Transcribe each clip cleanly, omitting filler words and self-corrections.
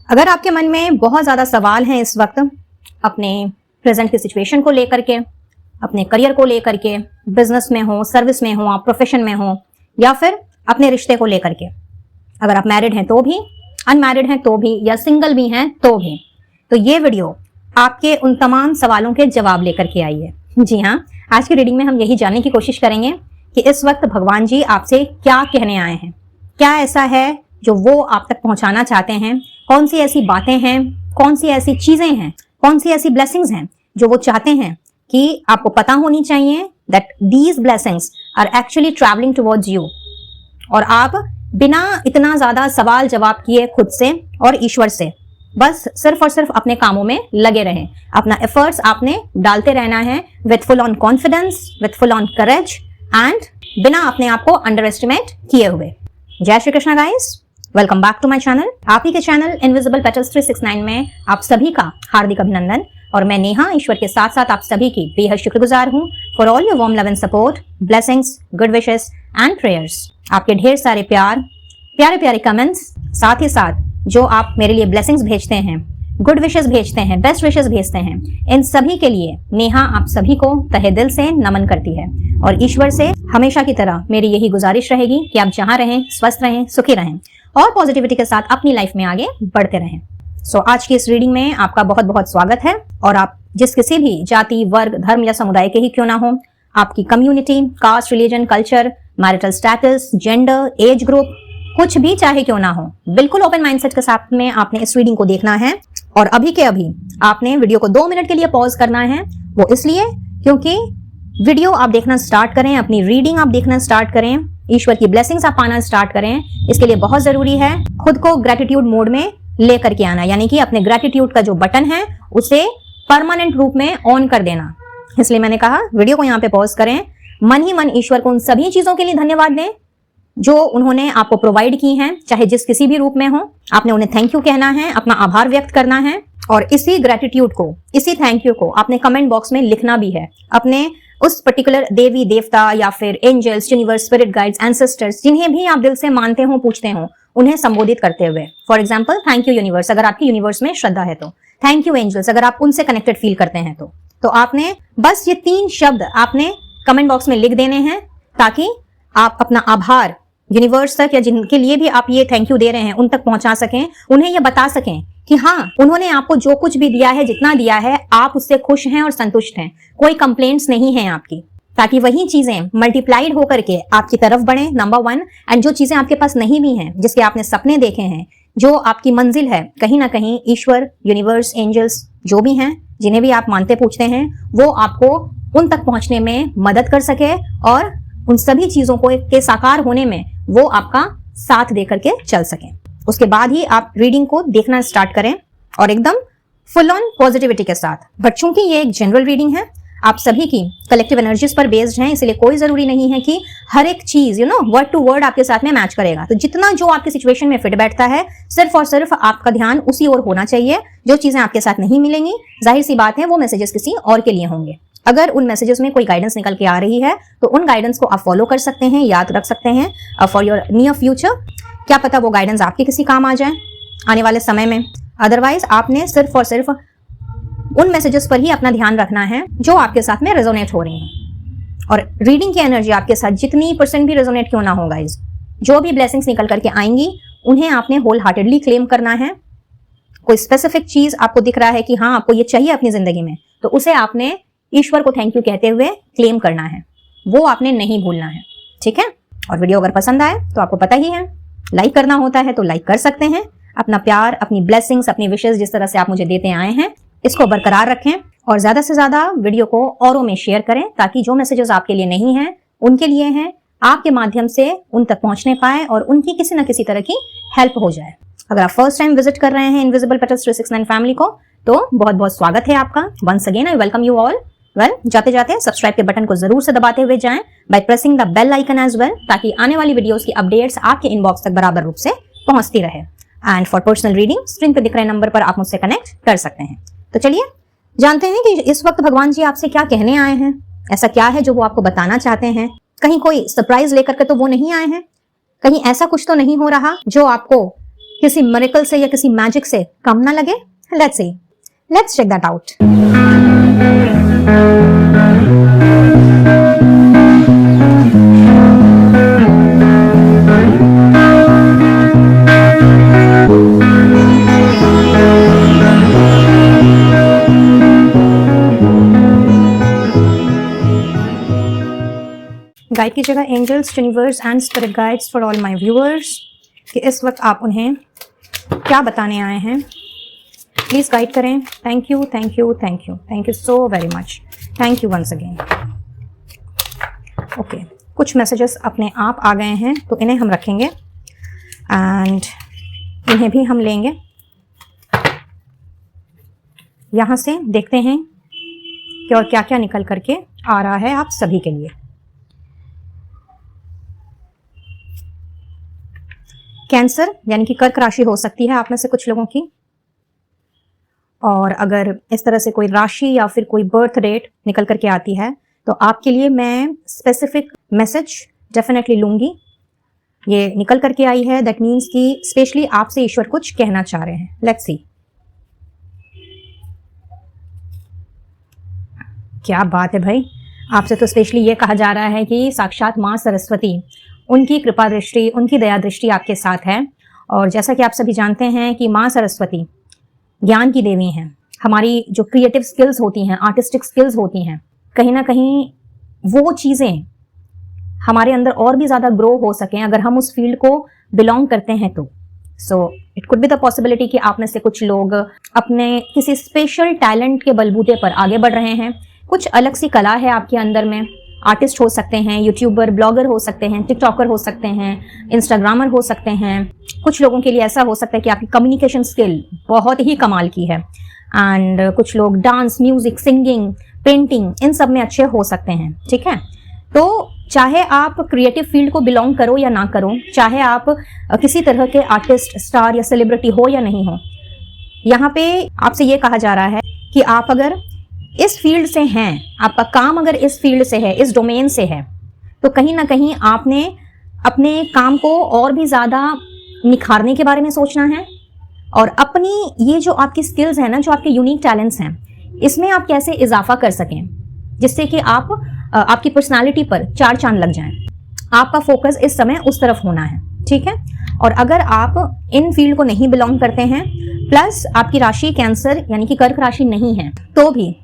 अगर आपके मन में बहुत ज़्यादा सवाल हैं इस वक्त अपने प्रेजेंट की सिचुएशन को लेकर के, अपने करियर को लेकर के, बिजनेस में हो, सर्विस में हो, आप प्रोफेशन में हो, या फिर अपने रिश्ते को लेकर के, अगर आप मैरिड हैं तो भी, अनमैरिड हैं तो भी, या सिंगल भी हैं तो भी, तो ये वीडियो आपके उन तमाम सवालों के जवाब लेकर के आई है। जी हाँ, आज की रीडिंग में हम यही जानने की कोशिश करेंगे कि इस वक्त भगवान जी आपसे क्या कहने आए हैं, क्या ऐसा है जो वो आप तक पहुंचाना चाहते हैं, कौन सी ऐसी बातें हैं, कौन सी ऐसी चीजें हैं, कौन सी ऐसी ब्लेसिंग्स हैं जो वो चाहते हैं कि आपको पता होनी चाहिए that these blessings are actually travelling towards you, और आप बिना इतना ज्यादा सवाल जवाब किए खुद से और ईश्वर से बस सिर्फ और सिर्फ अपने कामों में लगे रहें। अपना एफर्ट्स आपने डालते रहना है with full on confidence, with full on courage and बिना अपने आप को अंडर एस्टिमेट किए हुए। जय Shri Krishna guys, welcome back to my channel. आप ही के चैनल इनविजिबल पेटल्स 369 में आप सभी का हार्दिक अभिनंदन। और मैं नेहा ईश्वर के साथ साथ आप सभी की बेहद शुक्रगुजार हूँ for all your warm love and support, blessings, good wishes and prayers. आपके ढेर सारे प्यार, प्यारे प्यारे कमेंट्स, साथ ही साथ जो आप मेरे लिए ब्लेसिंग्स भेजते हैं, गुड विशेस भेजते हैं, बेस्ट विशेस भेजते हैं, इन सभी के लिए नेहा आप सभी को तहे दिल से नमन करती है। और ईश्वर से हमेशा की तरह मेरी यही गुजारिश रहेगी कि आप जहां रहें स्वस्थ रहें, सुखी रहें और पॉजिटिविटी के साथ अपनी लाइफ में आगे बढ़ते रहें। सो आज की इस रीडिंग में आपका बहुत बहुत स्वागत है। और आप जिस किसी भी जाति, वर्ग, धर्म या समुदाय के ही क्यों ना हो, आपकी community, caste, religion, culture, marital status, gender, age group, कुछ भी चाहे क्यों ना हो, बिल्कुल ओपन माइंडसेट के साथ में आपने इस रीडिंग को देखना है। और अभी के अभी आपने वीडियो को 2 मिनट के लिए पॉज करना है। वो इसलिए क्योंकि वीडियो आप देखना स्टार्ट करें, अपनी रीडिंग आप देखना स्टार्ट करें, ईश्वर की ब्लेसिंग्स आप पाना स्टार्ट करें। इसके लिए बहुत जरूरी है खुद को ग्रेटिट्यूड मोड में लेकर के आना, यानी कि अपने ग्रेटिट्यूड का जो बटन है उसे परमानेंट रूप में ऑन कर देना। इसलिए मैंने कहा वीडियो को यहाँ पे पॉज करें, मन ही मन ईश्वर को उन सभी चीजों के लिए धन्यवाद दें जो उन्होंने आपको प्रोवाइड की हैं, चाहे जिस किसी भी रूप में हो। आपने उन्हें थैंक यू कहना है, अपना आभार व्यक्त करना है, और इसी ग्रेटिट्यूड को, इसी थैंक यू को आपने कमेंट बॉक्स में लिखना भी है। अपने उस पर्टिकुलर देवी देवता या फिर angels, universe, spirit guides, ancestors, जिन्हें भी आप दिल से मानते हो, पूछते हो, उन्हें संबोधित करते हुए। For example, thank you universe अगर आपकी यूनिवर्स में श्रद्धा है तो, थैंक यू एंजल्स अगर आप उनसे कनेक्टेड फील करते हैं तो आपने बस ये 3 शब्द आपने कमेंट बॉक्स में लिख देने हैं, ताकि आप अपना आभार यूनिवर्स तक या जिनके लिए भी आप ये थैंक यू दे रहे हैं उन तक पहुंचा सकें, उन्हें ये बता सकें कि हाँ, उन्होंने आपको जो कुछ भी दिया है, जितना दिया है, आप उससे खुश हैं और संतुष्ट हैं, कोई कंप्लेंट्स नहीं है आपकी, ताकि वही चीजें मल्टीप्लाइड होकर के आपकी तरफ बढ़े, नंबर 1। एंड जो चीजें आपके पास नहीं भी हैं, जिसके आपने सपने देखे हैं, जो आपकी मंजिल है, कहीं ना कहीं ईश्वर, यूनिवर्स, एंजल्स, जो भी हैं, जिन्हें भी आप मानते पूछते हैं, वो आपको उन तक पहुंचने में मदद कर सके और उन सभी चीजों को के साकार होने में वो आपका साथ देकर के चल सके। उसके बाद ही आप रीडिंग को देखना स्टार्ट करें, और एकदम फुल ऑन पॉजिटिविटी के साथ। बट चूंकि ये एक जनरल रीडिंग है, आप सभी की कलेक्टिव एनर्जीज पर बेस्ड है, इसलिए कोई जरूरी नहीं है कि हर एक चीज वर्ड टू वर्ड आपके साथ में मैच करेगा। तो जितना जो आपकी सिचुएशन में फिट बैठता है, सिर्फ और सिर्फ आपका ध्यान उसी ओर होना चाहिए। जो चीजें आपके साथ नहीं मिलेंगी, जाहिर सी बात है वो मैसेजेस किसी और के लिए होंगे। अगर उन मैसेजेस में कोई गाइडेंस निकल के आ रही है तो उन गाइडेंस को आप फॉलो कर सकते हैं, याद रख सकते हैं फॉर योर नियर फ्यूचर। क्या पता वो गाइडेंस आपके किसी काम आ जाए आने वाले समय में। अदरवाइज आपने सिर्फ और सिर्फ उन मैसेजेस पर ही अपना ध्यान रखना है जो आपके साथ में रेजोनेट हो रही हैं। और रीडिंग की एनर्जी आपके साथ जितनी % भी रेजोनेट क्यों ना हो गाइज, जो भी ब्लेसिंग्स निकल करके आएंगी उन्हें आपने होल हार्टेडली क्लेम करना है। कोई स्पेसिफिक चीज आपको दिख रहा है कि हाँ आपको ये चाहिए अपनी जिंदगी में, तो उसे आपने ईश्वर को थैंक यू कहते हुए क्लेम करना है, वो आपने नहीं भूलना है। ठीक है। और वीडियो अगर पसंद आए तो आपको पता ही है, लाइक करना होता है तो लाइक कर सकते हैं। अपना प्यार, अपनी ब्लेसिंग्स, अपनी विशेस जिस तरह से आप मुझे देते आए हैं, इसको बरकरार रखें और ज्यादा से ज्यादा वीडियो को औरों में शेयर करें, ताकि जो मैसेजेस आपके लिए नहीं हैं उनके लिए हैं, आपके माध्यम से उन तक पहुंचने पाए और उनकी किसी न किसी तरह की हेल्प हो जाए। अगर आप फर्स्ट टाइम विजिट कर रहे हैं इनविजिबल पेटल्स 369 फैमिली को, तो बहुत बहुत स्वागत है आपका। Once again I welcome you all. जाते जाते सब्सक्राइब के बटन को जरूर से दबाते हुए जाएं by pressing the bell icon as well, ताकि आने वाली वीडियोस की अपडेट्स आपके इनबॉक्स तक बराबर रूप से पहुंचती रहे। And for personal reading screen पर दिख रहे नंबर पर आप मुझसे कनेक्ट कर सकते हैं। तो चलिए जानते हैं कि इस वक्त भगवान जी आपसे क्या कहने आए हैं, ऐसा क्या है जो वो आपको बताना चाहते हैं। कहीं कोई सरप्राइज लेकर के तो वो नहीं आए हैं, कहीं ऐसा कुछ तो नहीं हो रहा जो आपको किसी मिरेकल से या किसी मैजिक से कम ना लगे? Let's see, let's check that out. Guide कीजिएगा angels, universe and spirit guides for all my viewers कि इस वक्त आप उन्हें क्या बताने आए हैं। प्लीज गाइड करें। Thank you, thank you, thank you, thank you so very much. Thank you once again. Okay, कुछ मैसेजेस अपने आप आ गए हैं तो इन्हें हम रखेंगे एंड इन्हें भी हम लेंगे। यहाँ से देखते हैं कि और क्या क्या निकल करके आ रहा है आप सभी के लिए। कैंसर यानी कि कर्क राशि हो सकती है आप में से कुछ लोगों की, और अगर इस तरह से कोई राशि या फिर कोई बर्थ डेट निकल करके आती है तो आपके लिए मैं स्पेसिफिक मैसेज डेफिनेटली लूंगी। ये निकल करके आई है, दैट मीन्स कि स्पेशली आपसे ईश्वर कुछ कहना चाह रहे हैं। लेट्स सी, क्या बात है भाई। आपसे तो स्पेशली ये कहा जा रहा है कि साक्षात माँ सरस्वती, उनकी कृपा दृष्टि, उनकी दया दृष्टि आपके साथ है। और जैसा कि आप सभी जानते हैं कि माँ सरस्वती ज्ञान की देवी हैं। हमारी जो क्रिएटिव स्किल्स होती हैं, आर्टिस्टिक स्किल्स होती हैं, कहीं ना कहीं वो चीज़ें हमारे अंदर और भी ज़्यादा ग्रो हो सकें अगर हम उस फील्ड को बिलोंग करते हैं तो। So it could be the possibility कि आप में से कुछ लोग अपने किसी स्पेशल टैलेंट के बलबूते पर आगे बढ़ रहे हैं। कुछ अलग सी कला है आपके अंदर में। आर्टिस्ट हो सकते हैं, यूट्यूबर, ब्लॉगर हो सकते हैं, टिकटॉकर हो सकते हैं, इंस्टाग्रामर हो सकते हैं। कुछ लोगों के लिए ऐसा हो सकता है कि आपकी कम्युनिकेशन स्किल बहुत ही कमाल की है। एंड कुछ लोग डांस, म्यूजिक, सिंगिंग, पेंटिंग, इन सब में अच्छे हो सकते हैं। ठीक है, तो चाहे आप क्रिएटिव फील्ड को बिलोंग करो या ना करो, चाहे आप किसी तरह के आर्टिस्ट, स्टार या सेलिब्रिटी हो या नहीं हो, यहाँ पे आपसे ये कहा जा रहा है कि आप अगर इस फील्ड से हैं, आपका काम अगर इस फील्ड से है, इस डोमेन से है, तो कहीं ना कहीं आपने अपने काम को और भी ज़्यादा निखारने के बारे में सोचना है। और अपनी ये जो आपकी स्किल्स हैं ना, जो आपके यूनिक टैलेंट्स हैं, इसमें आप कैसे इजाफा कर सकें जिससे कि आप आपकी पर्सनालिटी पर चार चांद लग जाएं। आपका फोकस इस समय उस तरफ होना है। ठीक है, और अगर आप इन फील्ड को नहीं बिलोंग करते हैं, प्लस आपकी राशि कैंसर यानी कि कर्क राशि नहीं है, तो भी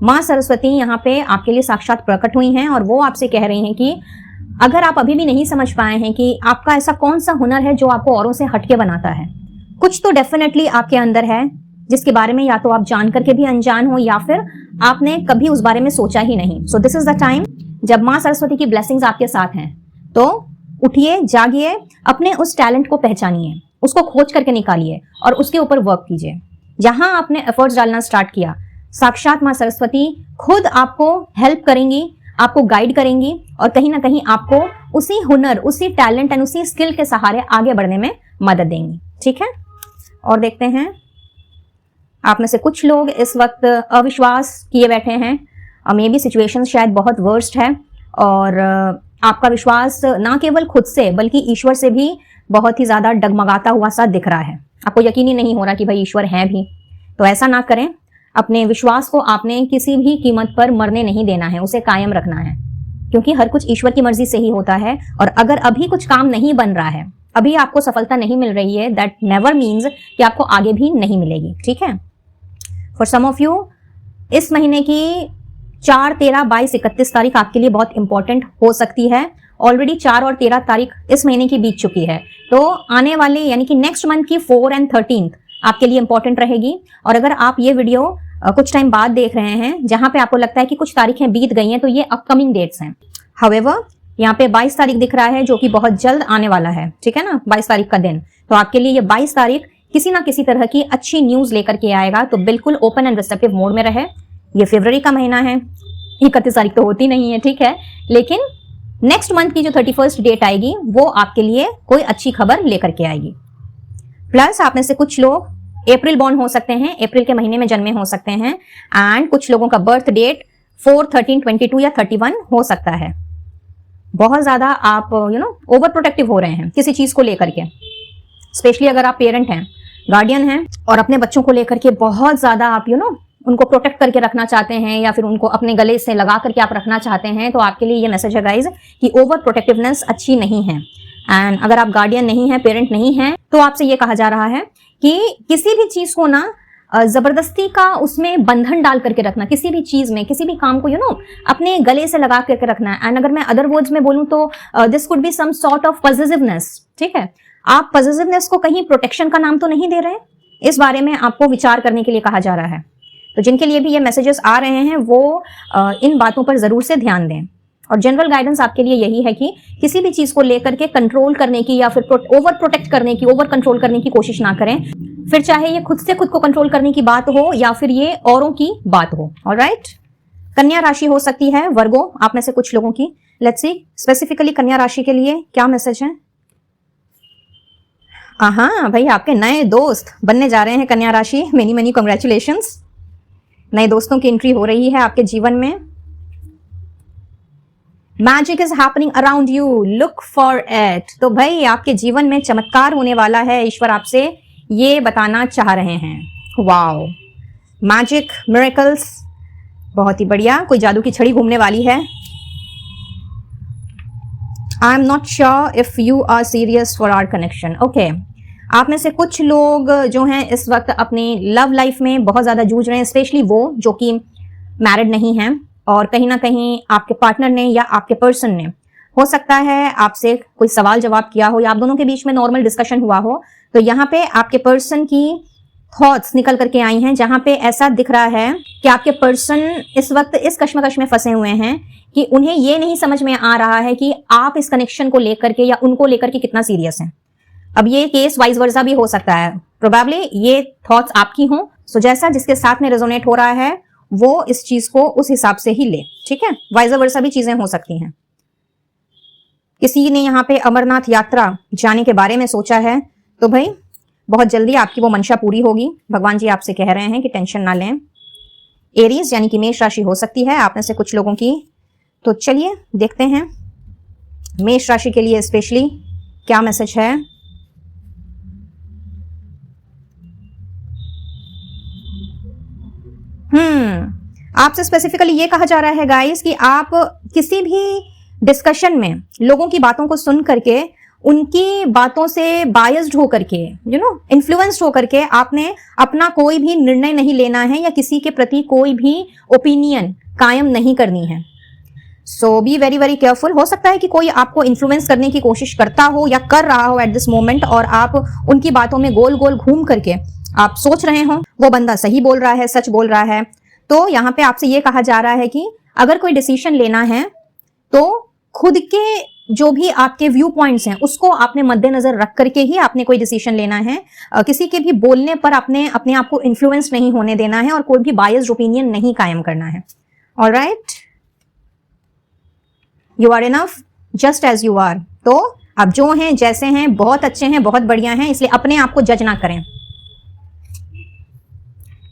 माँ सरस्वती यहाँ पे आपके लिए साक्षात प्रकट हुई हैं और वो आपसे कह रही हैं कि अगर आप अभी भी नहीं समझ पाए हैं कि आपका ऐसा कौन सा हुनर है जो आपको औरों से हटके बनाता है, कुछ तो डेफिनेटली आपके अंदर है जिसके बारे में या तो आप जान करके भी अनजान हो या फिर आपने कभी उस बारे में सोचा ही नहीं। So this is the time जब माँ सरस्वती की ब्लेसिंग्स आपके साथ हैं, तो उठिए, जागिए, अपने उस टैलेंट को पहचानिए, उसको खोज करके निकालिए और उसके ऊपर वर्क कीजिए। जहां आपने एफर्ट्स डालना स्टार्ट किया, साक्षात माँ सरस्वती खुद आपको हेल्प करेंगी, आपको गाइड करेंगी और कहीं ना कहीं आपको उसी हुनर, उसी टैलेंट एंड उसी स्किल के सहारे आगे बढ़ने में मदद देंगी। ठीक है, और देखते हैं आप में से कुछ लोग इस वक्त अविश्वास किए बैठे हैं। मे बी सिचुएशन शायद बहुत वर्स्ट है और आपका विश्वास ना केवल खुद से बल्कि ईश्वर से भी बहुत ही ज्यादा डगमगाता हुआ सा दिख रहा है। आपको यकीन ही नहीं हो रहा कि भाई ईश्वर है भी। तो ऐसा ना करें, अपने विश्वास को आपने किसी भी कीमत पर मरने नहीं देना है, उसे कायम रखना है, क्योंकि हर कुछ ईश्वर की मर्जी से ही होता है। और अगर अभी कुछ काम नहीं बन रहा है, अभी आपको सफलता नहीं मिल रही है, दैट नेवर मीन्स कि आपको आगे भी नहीं मिलेगी। ठीक है, फॉर सम ऑफ यू इस महीने की 4, 13, 22, 31 तारीख आपके लिए बहुत इंपॉर्टेंट हो सकती है। ऑलरेडी 4 और 13 तारीख इस महीने की बीत चुकी है, तो आने वाले यानी कि नेक्स्ट मंथ की 4 और 13 आपके लिए इंपॉर्टेंट रहेगी। और अगर आप ये वीडियो कुछ टाइम बाद देख रहे हैं जहां पे आपको लगता है कि कुछ तारीखें बीत गई हैं, तो ये अपकमिंग डेट्स हैं। हाउएवर यहाँ पे 22 तारीख दिख रहा है जो कि बहुत जल्द आने वाला है। ठीक है ना, 22 तारीख का दिन, तो आपके लिए ये 22 तारीख किसी ना किसी तरह की अच्छी न्यूज लेकर के आएगा। तो बिल्कुल ओपन एंड रिसेप्टिव मोड में रहे। ये फरवरी का महीना है, 31 तारीख तो होती नहीं है, ठीक है, लेकिन नेक्स्ट मंथ की जो 31st डेट आएगी वो आपके लिए कोई अच्छी खबर लेकर के आएगी। प्लस आप में से कुछ लोग अप्रैल बॉर्न हो सकते हैं, अप्रैल के महीने में जन्मे हो सकते हैं, एंड कुछ लोगों का बर्थ डेट 4, 13, 22 या 31 हो सकता है। बहुत ज्यादा आप ओवर प्रोटेक्टिव हो रहे हैं किसी चीज को लेकर के। स्पेशली अगर आप पेरेंट हैं, गार्डियन हैं और अपने बच्चों को लेकर के बहुत ज्यादा आप उनको प्रोटेक्ट करके रखना चाहते हैं या फिर उनको अपने गले से लगा करके आप रखना चाहते हैं, तो आपके लिए ये मैसेज है गाइज कि ओवर प्रोटेक्टिवनेस अच्छी नहीं है। एंड अगर आप गार्डियन नहीं है, पेरेंट नहीं है, तो आपसे ये कहा जा रहा है कि किसी भी चीज को ना जबरदस्ती का उसमें बंधन डाल करके रखना, किसी भी चीज में, किसी भी काम को अपने गले से लगा करके रखना है। एंड अगर मैं अदर वर्ड्स में बोलूं तो this could be some sort of positiveness. ठीक है, आप पॉजिटिवनेस को कहीं प्रोटेक्शन का नाम तो नहीं दे रहे, इस बारे में आपको विचार करने के लिए कहा जा रहा है। तो जिनके लिए भी ये मैसेजेस आ रहे हैं वो इन बातों पर जरूर से ध्यान दें। और जनरल गाइडेंस आपके लिए यही है कि किसी भी चीज को लेकर के कंट्रोल करने की या फिर ओवर प्रोटेक्ट करने की, ओवर कंट्रोल करने की कोशिश ना करें, फिर चाहे ये खुद से खुद को कंट्रोल करने की बात हो या फिर ये औरों की बात हो। ऑलराइट, कन्या राशि हो सकती है, वर्गो आप में से कुछ लोगों की। लेट्स सी स्पेसिफिकली कन्या राशि के लिए क्या मैसेज है। हाँ भाई, आपके नए दोस्त बनने जा रहे हैं कन्या राशि। मेनी मेनी कांग्रेचुलेशंस, नए दोस्तों की एंट्री हो रही है आपके जीवन में। Magic is happening around you, look for it. तो भाई आपके जीवन में चमत्कार होने वाला है, ईश्वर आपसे ये बताना चाह रहे हैं। वाओ, मैजिक, मिरेकल्स, बहुत ही बढ़िया। कोई जादू की छड़ी घूमने वाली है। I am not sure if you are serious for our connection. Okay, आप में से कुछ लोग जो हैं इस वक्त अपनी लव लाइफ में बहुत ज्यादा जूझ रहे हैं, स्पेशली वो जो कि मैरिड नहीं हैं और कहीं ना कहीं आपके पार्टनर ने या आपके पर्सन ने हो सकता है आपसे कोई सवाल जवाब किया हो या आप दोनों के बीच में नॉर्मल डिस्कशन हुआ हो। तो यहाँ पे आपके पर्सन की थॉट्स निकल करके आई हैं, जहां पे ऐसा दिख रहा है कि आपके पर्सन इस वक्त इस कश्मकश में फंसे हुए हैं कि उन्हें ये नहीं समझ में आ रहा है कि आप इस कनेक्शन को लेकर के या उनको लेकर के कितना सीरियस हैं। अब ये केस वाइज वर्सा भी हो सकता है, प्रोबेबली ये थॉट्स आपकी हों। सो जैसा जिसके साथ में रेजोनेट हो रहा है वो इस चीज को उस हिसाब से ही ले। ठीक है, वाइज वर्सा भी चीजें हो सकती हैं। किसी ने यहाँ पे अमरनाथ यात्रा जाने के बारे में सोचा है, तो भाई बहुत जल्दी आपकी वो मंशा पूरी होगी। भगवान जी आपसे कह रहे हैं कि टेंशन ना लें। एरीज यानी कि मेष राशि हो सकती है आप में से कुछ लोगों की। तो चलिए देखते हैं मेष राशि के लिए स्पेशली क्या मैसेज है। आपसे स्पेसिफिकली ये कहा जा रहा है गाइस कि आप किसी भी डिस्कशन में लोगों की बातों को सुन करके, उनकी बातों से बायस्ड होकर के, इन्फ्लुएंस्ड होकर के आपने अपना कोई भी निर्णय नहीं लेना है या किसी के प्रति कोई भी ओपिनियन कायम नहीं करनी है। So be very very careful. हो सकता है कि कोई आपको इन्फ्लुएंस करने की कोशिश करता हो या कर रहा हो एट दिस मोमेंट, और आप उनकी बातों में गोल गोल घूम करके आप सोच रहे हो वो बंदा सही बोल रहा है, सच बोल रहा है। तो यहाँ पे आपसे ये कहा जा रहा है कि अगर कोई डिसीजन लेना है तो खुद के जो भी आपके व्यू पॉइंट्स हैं उसको आपने मद्देनजर रख करके ही आपने कोई डिसीजन लेना है। किसी के भी बोलने पर आपने अपने आप को इन्फ्लुएंस नहीं होने देना है और कोई भी बायस्ड ओपिनियन नहीं कायम करना है। Alright, you are enough just as you are. तो आप जो हैं, जैसे हैं, बहुत अच्छे हैं, बहुत बढ़िया हैं, इसलिए अपने आप को जज ना करें।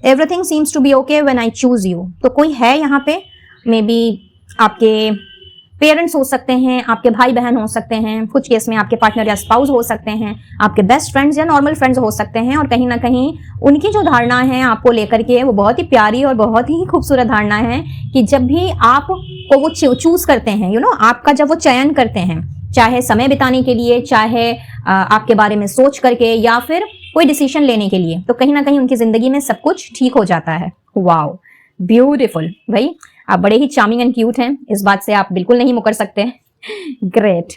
Everything seems to be okay when I choose you. तो कोई है यहाँ पे, मे बी आपके पेरेंट्स हो सकते हैं, आपके भाई बहन हो सकते हैं, कुछ केस में आपके पार्टनर या स्पाउस हो सकते हैं, आपके बेस्ट फ्रेंड्स या नॉर्मल फ्रेंड्स हो सकते हैं। और कहीं ना कहीं उनकी जो धारणा है आपको लेकर के वो बहुत ही प्यारी और बहुत ही खूबसूरत धारणा है कि जब भी आप को वो चूज करते हैं, आपका जब वो चयन करते हैं, चाहे समय बिताने के लिए, चाहे आपके बारे में सोच करके या फिर कोई डिसीजन लेने के लिए, तो कहीं ना कहीं उनकी जिंदगी में सब कुछ ठीक हो जाता है। Wow, beautiful. भाई आप बड़े ही चार्मिंग एंड क्यूट हैं, इस बात से आप बिल्कुल नहीं मुकर सकते। ग्रेट।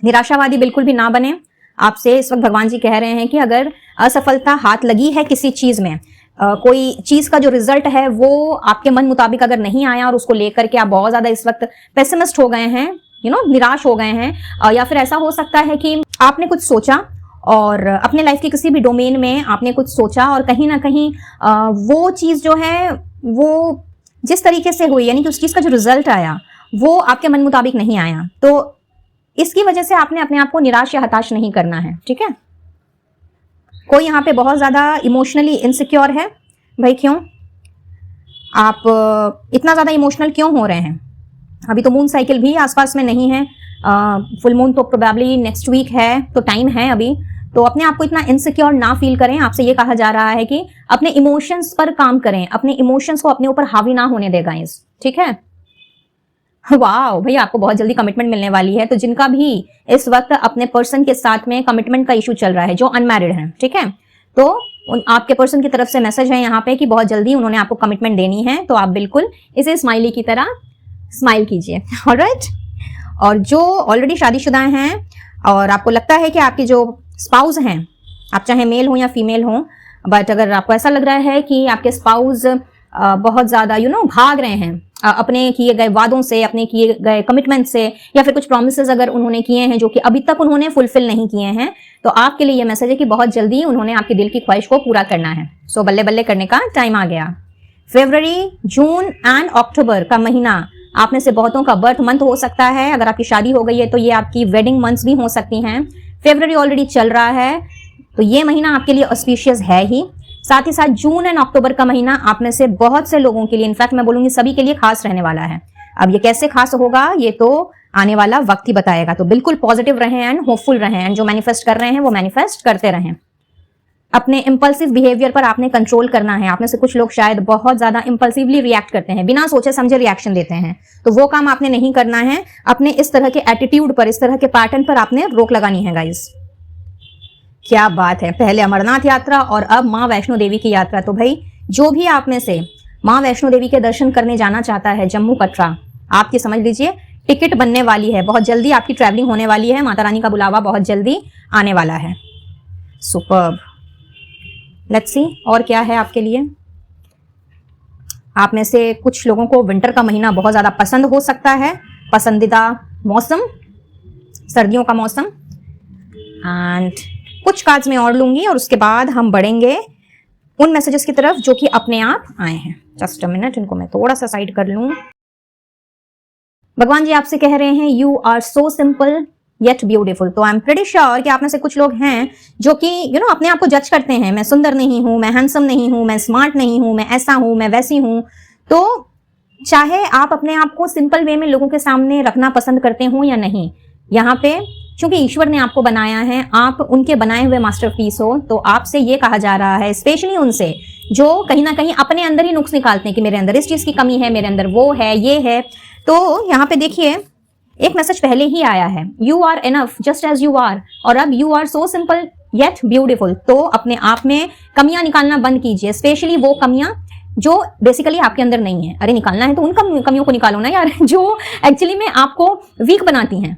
निराशावादी बिल्कुल भी ना बने। आपसे इस वक्त भगवान जी कह रहे हैं कि अगर असफलता हाथ लगी है किसी चीज में, कोई चीज का जो रिजल्ट है वो आपके मन मुताबिक अगर नहीं आया और उसको लेकर के आप बहुत ज्यादा इस वक्त पेसिमिस्ट हो गए हैं, निराश हो गए हैं, या फिर ऐसा हो सकता है कि आपने कुछ सोचा और अपने लाइफ के किसी भी डोमेन में आपने कुछ सोचा और कहीं ना कहीं वो चीज जो है वो जिस तरीके से हुई, यानी कि उस चीज का जो रिजल्ट आया वो आपके मन मुताबिक नहीं आया, तो इसकी वजह से आपने अपने आप को निराश या हताश नहीं करना है। ठीक है, कोई यहाँ पे बहुत ज्यादा इमोशनली इनसिक्योर है। भाई क्यों आप इतना ज्यादा इमोशनल क्यों हो रहे हैं? अभी तो मून साइकिल भी आसपास में नहीं है, फुल मून तो प्रोबेबली नेक्स्ट वीक है, तो टाइम है अभी। तो अपने आप को इतना इनसिक्योर ना फील करें। आपसे ये कहा जा रहा है कि अपने इमोशंस पर काम करें, अपने इमोशंस को अपने ऊपर हावी ना होने दे गाइस, ठीक है। वाह भैया, आपको बहुत जल्दी कमिटमेंट मिलने वाली है। तो जिनका भी इस वक्त अपने पर्सन के साथ में कमिटमेंट का इशू चल रहा है, जो अनमैरिड है, ठीक है, तो आपके पर्सन की तरफ से मैसेज है यहाँ पे कि बहुत जल्दी उन्होंने आपको कमिटमेंट देनी है। तो आप बिल्कुल इसे स्माइली की तरह स्माइल कीजिए, ऑलराइट। और जो ऑलरेडी शादीशुदा हैं और आपको लगता है कि आपकी जो स्पाउस हैं, आप चाहे मेल हो या फीमेल हो, बट अगर आपको ऐसा लग रहा है कि आपके स्पाउस बहुत ज्यादा भाग रहे हैं अपने किए गए वादों से, अपने किए गए कमिटमेंट से, या फिर कुछ प्रॉमिसेस अगर उन्होंने किए हैं जो कि अभी तक उन्होंने फुलफिल नहीं किए हैं, तो आपके लिए यह मैसेज है कि बहुत जल्दी उन्होंने आपके दिल की ख्वाहिश को पूरा करना है। सो बल्ले बल्ले करने का टाइम आ गया। फरवरी, जून एंड अक्टूबर का महीना आप में से बहुतों का बर्थ मंथ हो सकता है। अगर आपकी शादी हो गई है तो ये आपकी वेडिंग मंथ्स भी हो सकती हैं। फरवरी ऑलरेडी चल रहा है, तो ये महीना आपके लिए ऑस्पिशियस है ही। साथ ही साथ जून एंड अक्टूबर का महीना आप में से बहुत से लोगों के लिए, इनफैक्ट मैं बोलूंगी सभी के लिए खास रहने वाला है। अब ये कैसे खास होगा ये तो आने वाला वक्त ही बताएगा। तो बिल्कुल पॉजिटिव रहें एंड होपफुल रहें, एंड जो मैनिफेस्ट कर रहे हैं वो मैनिफेस्ट करते रहें। अपने इंपल्सिव बिहेवियर पर आपने कंट्रोल करना है। आप में से कुछ लोग शायद बहुत ज्यादा इंपल्सिवली रिएक्ट करते हैं, बिना सोचे समझे रिएक्शन देते हैं, तो वो काम आपने नहीं करना है। अपने इस तरह के एटीट्यूड पर, इस तरह के पैटर्न पर आपने रोक लगानी है गाइस। क्या बात है, पहले अमरनाथ यात्रा और अब माँ वैष्णो देवी की यात्रा। तो भाई जो भी आप में से माँ वैष्णो देवी के दर्शन करने जाना चाहता है, जम्मू कटरा, आपकी समझ लीजिए टिकट बनने वाली है। बहुत जल्दी आपकी ट्रैवलिंग होने वाली है। माता रानी का बुलावा बहुत जल्दी आने वाला है। सुपर्ब। लेट्स सी और क्या है आपके लिए। आप में से कुछ लोगों को विंटर का महीना बहुत ज्यादा पसंद हो सकता है, पसंदीदा मौसम, सर्दियों का मौसम। एंड कुछ कार्ड्स में और लूंगी और उसके बाद हम बढ़ेंगे उन मैसेजेस की तरफ जो कि अपने आप आए हैं। जस्ट अ मिनट, इनको मैं थोड़ा सा साइड कर लूं। भगवान जी आपसे कह रहे हैं you are so simple yet beautiful. तो आई एम प्रीटी श्योर कि आप में से कुछ लोग हैं जो कि अपने आप को जज करते हैं, मैं सुंदर नहीं हूं, मैं हैंडसम नहीं हूं, मैं स्मार्ट नहीं हूं, मैं ऐसा हूं, मैं वैसी हूं। तो चाहे आप अपने आप को सिंपल वे में लोगों के सामने रखना पसंद करते हो या नहीं, यहाँ पे क्योंकि ईश्वर ने आपको बनाया है, आप उनके बनाए हुए मास्टरपीस हो, तो आपसे ये कहा जा रहा है, स्पेशली उनसे जो कहीं ना कहीं अपने अंदर ही नुक्स निकालते हैं कि मेरे अंदर इस चीज की कमी है, मेरे अंदर वो है, ये है। तो यहाँ पे देखिए एक मैसेज पहले ही आया है, you are enough just as you are, और अब you are so simple yet beautiful. तो अपने आप में कमियां निकालना बंद कीजिए, स्पेशली वो कमियां जो बेसिकली आपके अंदर नहीं है। अरे निकालना है तो उन कमियों को निकालो ना यार, जो एक्चुअली में आपको वीक बनाती हैं।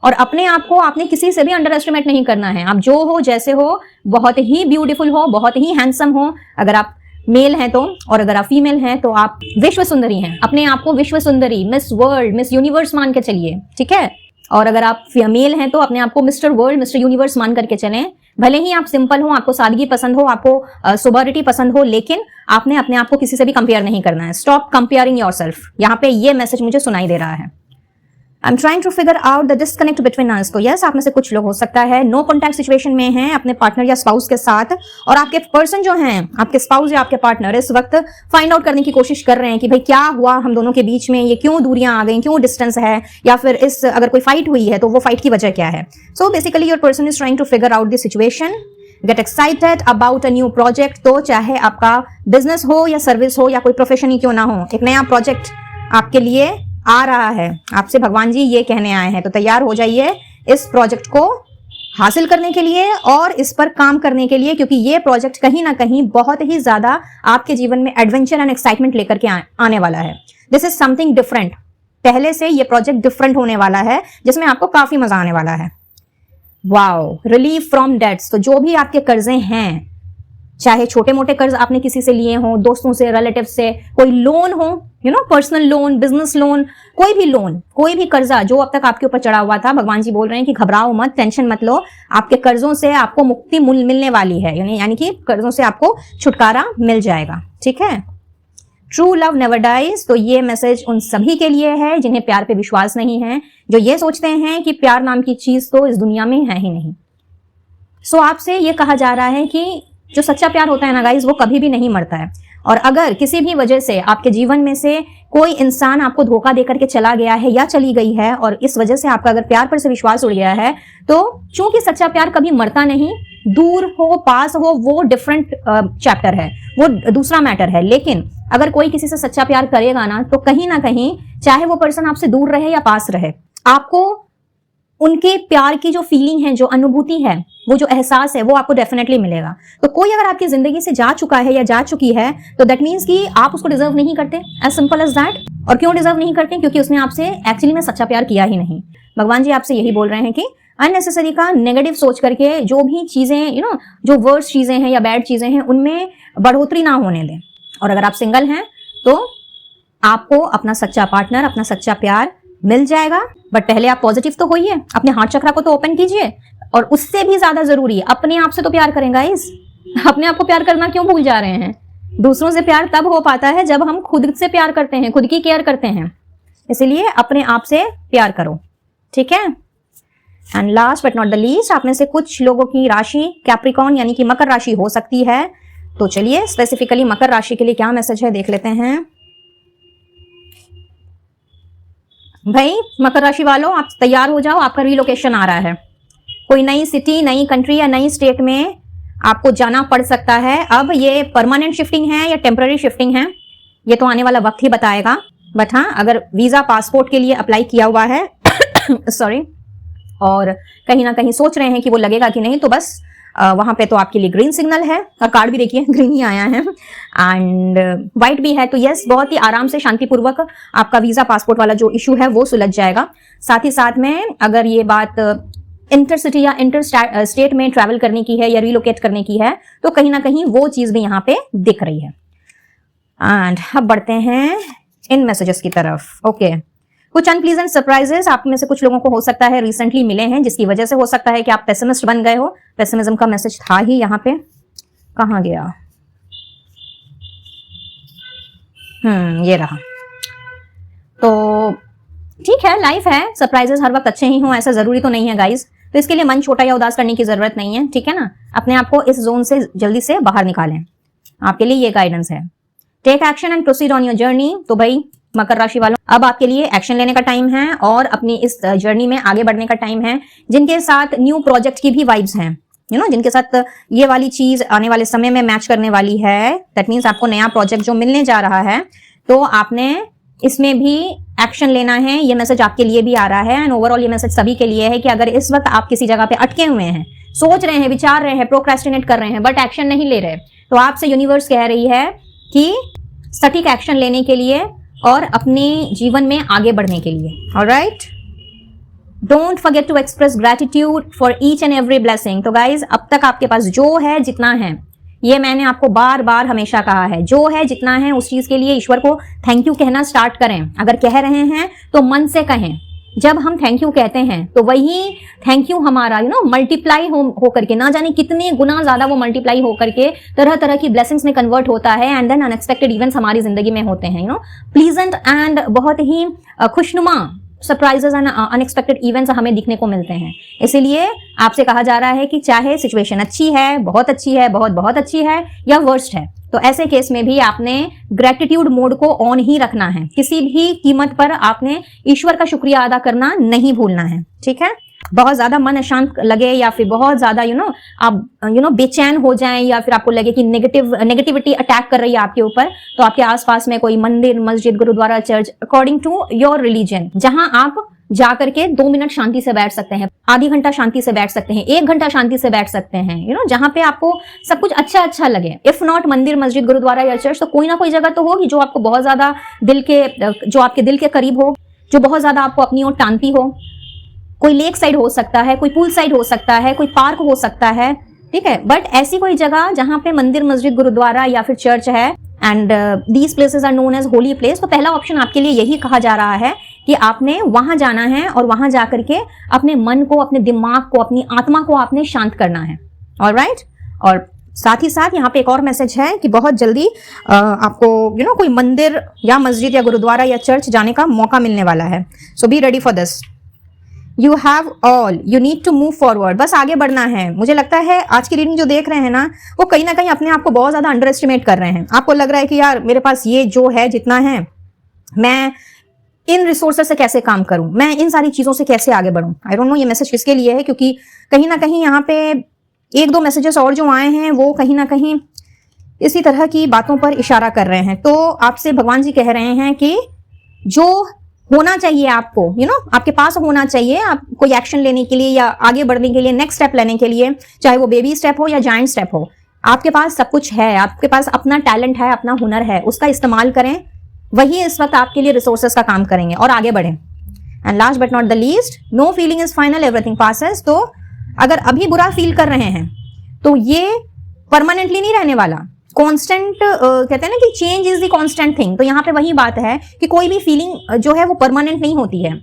और अपने आप को आपने किसी से भी अंडर एस्टिमेट नहीं करना है। आप जो हो, जैसे हो, बहुत ही ब्यूटीफुल हो, बहुत ही हैंडसम हो। अगर आप मेल हैं तो, और अगर आप फीमेल हैं तो आप विश्व सुंदरी हैं। अपने आप को विश्व सुंदरी, मिस वर्ल्ड, मिस यूनिवर्स मान के चलिए, ठीक है। और अगर आप फीमेल हैं तो अपने आप को मिस्टर वर्ल्ड, मिस्टर यूनिवर्स मान करके चलें। भले ही आप सिंपल हो, आपको सादगी पसंद हो, आपको सोबरिटी पसंद हो, लेकिन आपने अपने आप को किसी से भी कंपेयर नहीं करना है। Stop comparing yourself. यहाँ पे ये मैसेज मुझे सुनाई दे रहा है। I'm trying to figure out the disconnect between us। तो यस, आप में से कुछ लोग हो सकता है नो कॉन्टैक्ट सिचुएशन में हैं अपने पार्टनर या स्पाउस के साथ, और आपके पर्सन जो हैं, आपके स्पाउस या आपके पार्टनर, इस वक्त फाइंड आउट करने की कोशिश कर रहे हैं कि भाई क्या हुआ हम दोनों के बीच में, ये क्यों दूरियां आ गई, क्यों डिस्टेंस है, या फिर इस अगर कोई फाइट हुई है तो वो फाइट की वजह क्या है। So basically your person is trying to figure out the situation, get excited about a new project. तो चाहे आपका बिजनेस हो या सर्विस हो या कोई प्रोफेशन ही क्यों ना हो, एक नया प्रोजेक्ट आपके लिए आ रहा है। आपसे भगवान जी ये कहने आए हैं, तो तैयार हो जाइए इस प्रोजेक्ट को हासिल करने के लिए और इस पर काम करने के लिए, क्योंकि ये प्रोजेक्ट कहीं ना कहीं बहुत ही ज्यादा आपके जीवन में एडवेंचर एंड एक्साइटमेंट लेकर के आने वाला है। This is something different. पहले से ये प्रोजेक्ट डिफरेंट होने वाला है, जिसमें आपको काफी मजा आने वाला है। Wow, relief from debts. तो जो भी आपके कर्जे हैं, चाहे छोटे मोटे कर्ज आपने किसी से लिए हो, दोस्तों से, रिलेटिव से, कोई लोन हो, पर्सनल लोन, बिजनेस लोन, कोई भी लोन, कोई भी कर्जा जो अब तक आपके ऊपर चढ़ा हुआ था, भगवान जी बोल रहे हैं कि घबराओ मत, टेंशन मत लो, आपके कर्जों से आपको मुक्ति मिलने वाली है। यानी कि कर्जों से आपको छुटकारा मिल जाएगा, ठीक है। True love never dies. तो ये मैसेज उन सभी के लिए है जिन्हें प्यार पे विश्वास नहीं है, जो ये सोचते हैं कि प्यार नाम की चीज तो इस दुनिया में है ही नहीं। सो आपसे ये कहा जा रहा है कि जो सच्चा प्यार होता है ना गाइज, वो कभी भी नहीं मरता है। और अगर किसी भी वजह से आपके जीवन में से कोई इंसान आपको धोखा देकर के चला गया है या चली गई है, और इस वजह से आपका अगर प्यार पर से विश्वास उड़ गया है, तो चूंकि सच्चा प्यार कभी मरता नहीं, दूर हो पास हो वो डिफरेंट चैप्टर है, वो दूसरा मैटर है। लेकिन अगर कोई किसी से सच्चा प्यार करेगा ना, तो कहीं ना कहीं चाहे वो पर्सन आपसे दूर रहे या पास रहे, आपको उनके प्यार की जो फीलिंग है, जो अनुभूति है, वो जो एहसास है, वो आपको डेफिनेटली मिलेगा। तो कोई अगर आपकी जिंदगी से जा चुका है या जा चुकी है, तो दैट मीन्स कि आप उसको डिजर्व नहीं करते, एज सिंपल एज दैट। और क्यों डिजर्व नहीं करते? क्योंकि उसने आपसे एक्चुअली में सच्चा प्यार किया ही नहीं। भगवान जी आपसे यही बोल रहे हैं कि अननेसेसरी का नेगेटिव सोच करके जो भी चीजें जो वर्स चीजें हैं या बैड चीजें हैं, उनमें बढ़ोतरी ना होने दें। और अगर आप सिंगल हैं तो आपको अपना सच्चा पार्टनर, अपना सच्चा प्यार मिल जाएगा। बट पहले आप पॉजिटिव तो होइए, अपने हार्ट चक्रा को तो ओपन कीजिए, और उससे भी ज्यादा जरूरी है अपने आप से तो प्यार करें गाइस। अपने आप को प्यार करना क्यों भूल जा रहे हैं? दूसरों से प्यार तब हो पाता है जब हम खुद से प्यार करते हैं, खुद की केयर करते हैं। इसलिए अपने आप से प्यार करो, ठीक है। And last but not the least, आप में से कुछ लोगों की राशि कैप्रिकॉर्न यानी कि मकर राशि हो सकती है। तो चलिए स्पेसिफिकली मकर राशि के लिए क्या मैसेज है देख लेते हैं। भाई मकर राशि वालों, आप तैयार हो जाओ, आपका रिलोकेशन आ रहा है। कोई नई सिटी, नई कंट्री या नई स्टेट में आपको जाना पड़ सकता है। अब ये परमानेंट शिफ्टिंग है या टेम्पररी शिफ्टिंग है, ये तो आने वाला वक्त ही बताएगा। बट हाँ, अगर वीजा पासपोर्ट के लिए अप्लाई किया हुआ है सॉरी, और कहीं ना कहीं सोच रहे हैं कि वो लगेगा कि नहीं, तो बस वहां पे तो आपके लिए ग्रीन सिग्नल है, और कार्ड भी देखिए ग्रीन ही आया है, एंड व्हाइट भी है। तो यस, बहुत ही आराम से शांतिपूर्वक आपका वीजा पासपोर्ट वाला जो इशू है वो सुलझ जाएगा। साथ ही साथ में अगर ये बात इंटर सिटी या इंटर स्टेट में ट्रैवल करने की है या रिलोकेट करने की है, तो कहीं ना कहीं वो चीज भी यहाँ पे दिख रही है। एंड अब बढ़ते हैं इन मैसेजेस की तरफ। ओके, कुछ अनप्लीजेंट सरप्राइजेस आप में से कुछ लोगों को हो सकता है रिसेंटली मिले हैं, जिसकी वजह से हो सकता है कि आप पेसिमिस्ट बन गए हो। पेसिमिज्म का मैसेज था ही यहाँ पे, कहाँ गया? ये रहा। तो ठीक है, लाइफ है, सरप्राइजेस हर वक्त अच्छे ही हों ऐसा जरूरी तो नहीं है गाइज। तो इसके लिए मन छोटा या उदास करने की जरूरत नहीं है, ठीक है ना। अपने आप को इस जोन से जल्दी से बाहर निकालें, आपके लिए ये गाइडेंस है। Take action and proceed on your journey. तो भाई मकर राशि वालों, अब आपके लिए एक्शन लेने का टाइम है और अपनी इस जर्नी में आगे बढ़ने का टाइम है। जिनके साथ न्यू प्रोजेक्ट की भी वाइब्स हैं, जिनके साथ ये वाली चीज आने वाले समय में मैच करने वाली है, दैट मीन्स आपको नया प्रोजेक्ट जो मिलने जा रहा है, तो आपने इसमें भी एक्शन लेना है। ये मैसेज आपके लिए भी आ रहा है, एंड ओवरऑल ये मैसेज सभी के लिए है कि अगर इस वक्त आप किसी जगह पे अटके हुए हैं, सोच रहे हैं, विचार रहे हैं, प्रोक्रेस्टिनेट कर रहे हैं, बट एक्शन नहीं ले रहे, तो आपसे यूनिवर्स कह रही है कि सटीक एक्शन लेने के लिए और अपने जीवन में आगे बढ़ने के लिए। Alright, don't forget to express gratitude for each and every blessing. तो गाइज, अब तक आपके पास जो है, जितना है, ये मैंने आपको बार बार हमेशा कहा है, जो है जितना है उस चीज के लिए ईश्वर को थैंक यू कहना स्टार्ट करें। अगर कह रहे हैं तो मन से कहें। जब हम थैंक यू कहते हैं तो वही थैंक यू हमारा मल्टीप्लाई हो करके, ना जाने कितने गुना ज्यादा वो मल्टीप्लाई हो करके तरह तरह की ब्लेसिंग्स में कन्वर्ट होता है, एंड देन अनएक्सपेक्टेड इवेंट्स हमारी जिंदगी में होते हैं, प्लीजेंट एंड बहुत ही खुशनुमा सरप्राइजेस एंड अनएक्सपेक्टेड इवेंट्स हमें दिखने को मिलते हैं। इसीलिए आपसे कहा जा रहा है कि चाहे सिचुएशन अच्छी है, बहुत अच्छी है, बहुत बहुत अच्छी है, या वर्स्ट है, तो ऐसे केस में भी आपने ग्रेटिट्यूड मोड को ऑन ही रखना है। किसी भी कीमत पर आपने ईश्वर का शुक्रिया अदा करना नहीं भूलना है, ठीक है। बहुत ज्यादा मन अशांत लगे या फिर बहुत ज्यादा आप बेचैन हो जाएं, या फिर आपको लगे कि नेगेटिविटी अटैक कर रही है आपके ऊपर, तो आपके आसपास में कोई मंदिर, मस्जिद, gurdwara, church, according to your religion, जहां आप जाकर के 2 मिनट शांति से बैठ सकते हैं, आधी घंटा शांति से बैठ सकते हैं, 1 घंटा शांति से बैठ सकते हैं, जहां पे आपको सब कुछ अच्छा अच्छा लगे। इफ नॉट मंदिर, मस्जिद, गुरुद्वारा या चर्च, तो कोई ना कोई जगह तो होगी जो आपको बहुत ज्यादा जो आपके दिल के करीब हो, जो बहुत ज्यादा आपको अपनी ओर टानती हो। कोई लेक साइड हो सकता है, कोई पूल साइड हो सकता है, कोई पार्क हो सकता है, ठीक है। बट ऐसी कोई जगह जहां पे मंदिर, मस्जिद, गुरुद्वारा या फिर चर्च है, and these places are known as holy place, तो पहला ऑप्शन आपके लिए यही कहा जा रहा है कि आपने वहां जाना है और वहां जाकर के अपने मन को, अपने दिमाग को, अपनी आत्मा को आपने शांत करना है। ऑलराइट, और साथ ही साथ यहाँ पे एक और मैसेज है कि बहुत जल्दी आपको कोई मंदिर या मस्जिद या गुरुद्वारा या चर्च जाने का मौका मिलने वाला है। So be ready for this. You have all, you need to move forward, बस आगे बढ़ना है। मुझे लगता है आज की रीडिंग जो देख रहे हैं ना, वो कहीं ना कहीं अपने आप को बहुत ज्यादा अंडर एस्टिमेट कर रहे हैं। आपको लग रहा है कि यार मेरे पास ये जो है जितना है, मैं इन रिसोर्सेस से कैसे काम करूं, मैं इन सारी चीजों से कैसे आगे बढ़ूं। आई डोंट नो ये मैसेज किसके लिए है, क्योंकि कहीं ना कहीं यहाँ पे एक दो मैसेजेस और जो आए हैं वो कहीं ना कहीं इसी तरह की बातों पर इशारा कर रहे हैं। तो आपसे भगवान जी कह रहे हैं कि जो होना चाहिए आपको, आपके पास होना चाहिए, आप कोई एक्शन लेने के लिए या आगे बढ़ने के लिए, नेक्स्ट स्टेप लेने के लिए, चाहे वो बेबी स्टेप हो या जायंट स्टेप हो, आपके पास सब कुछ है। आपके पास अपना टैलेंट है, अपना हुनर है, उसका इस्तेमाल करें। वही इस वक्त आपके लिए रिसोर्सेस का काम करेंगे और आगे बढ़ें। And last but not the least, no feeling is final, everything passes. तो अगर अभी बुरा फील कर रहे हैं तो ये परमानेंटली नहीं रहने वाला। कांस्टेंट कहते हैं ना कि change is the constant thing. तो यहाँ पे वही बात है कि कोई भी फीलिंग जो है वो परमानेंट नहीं होती है।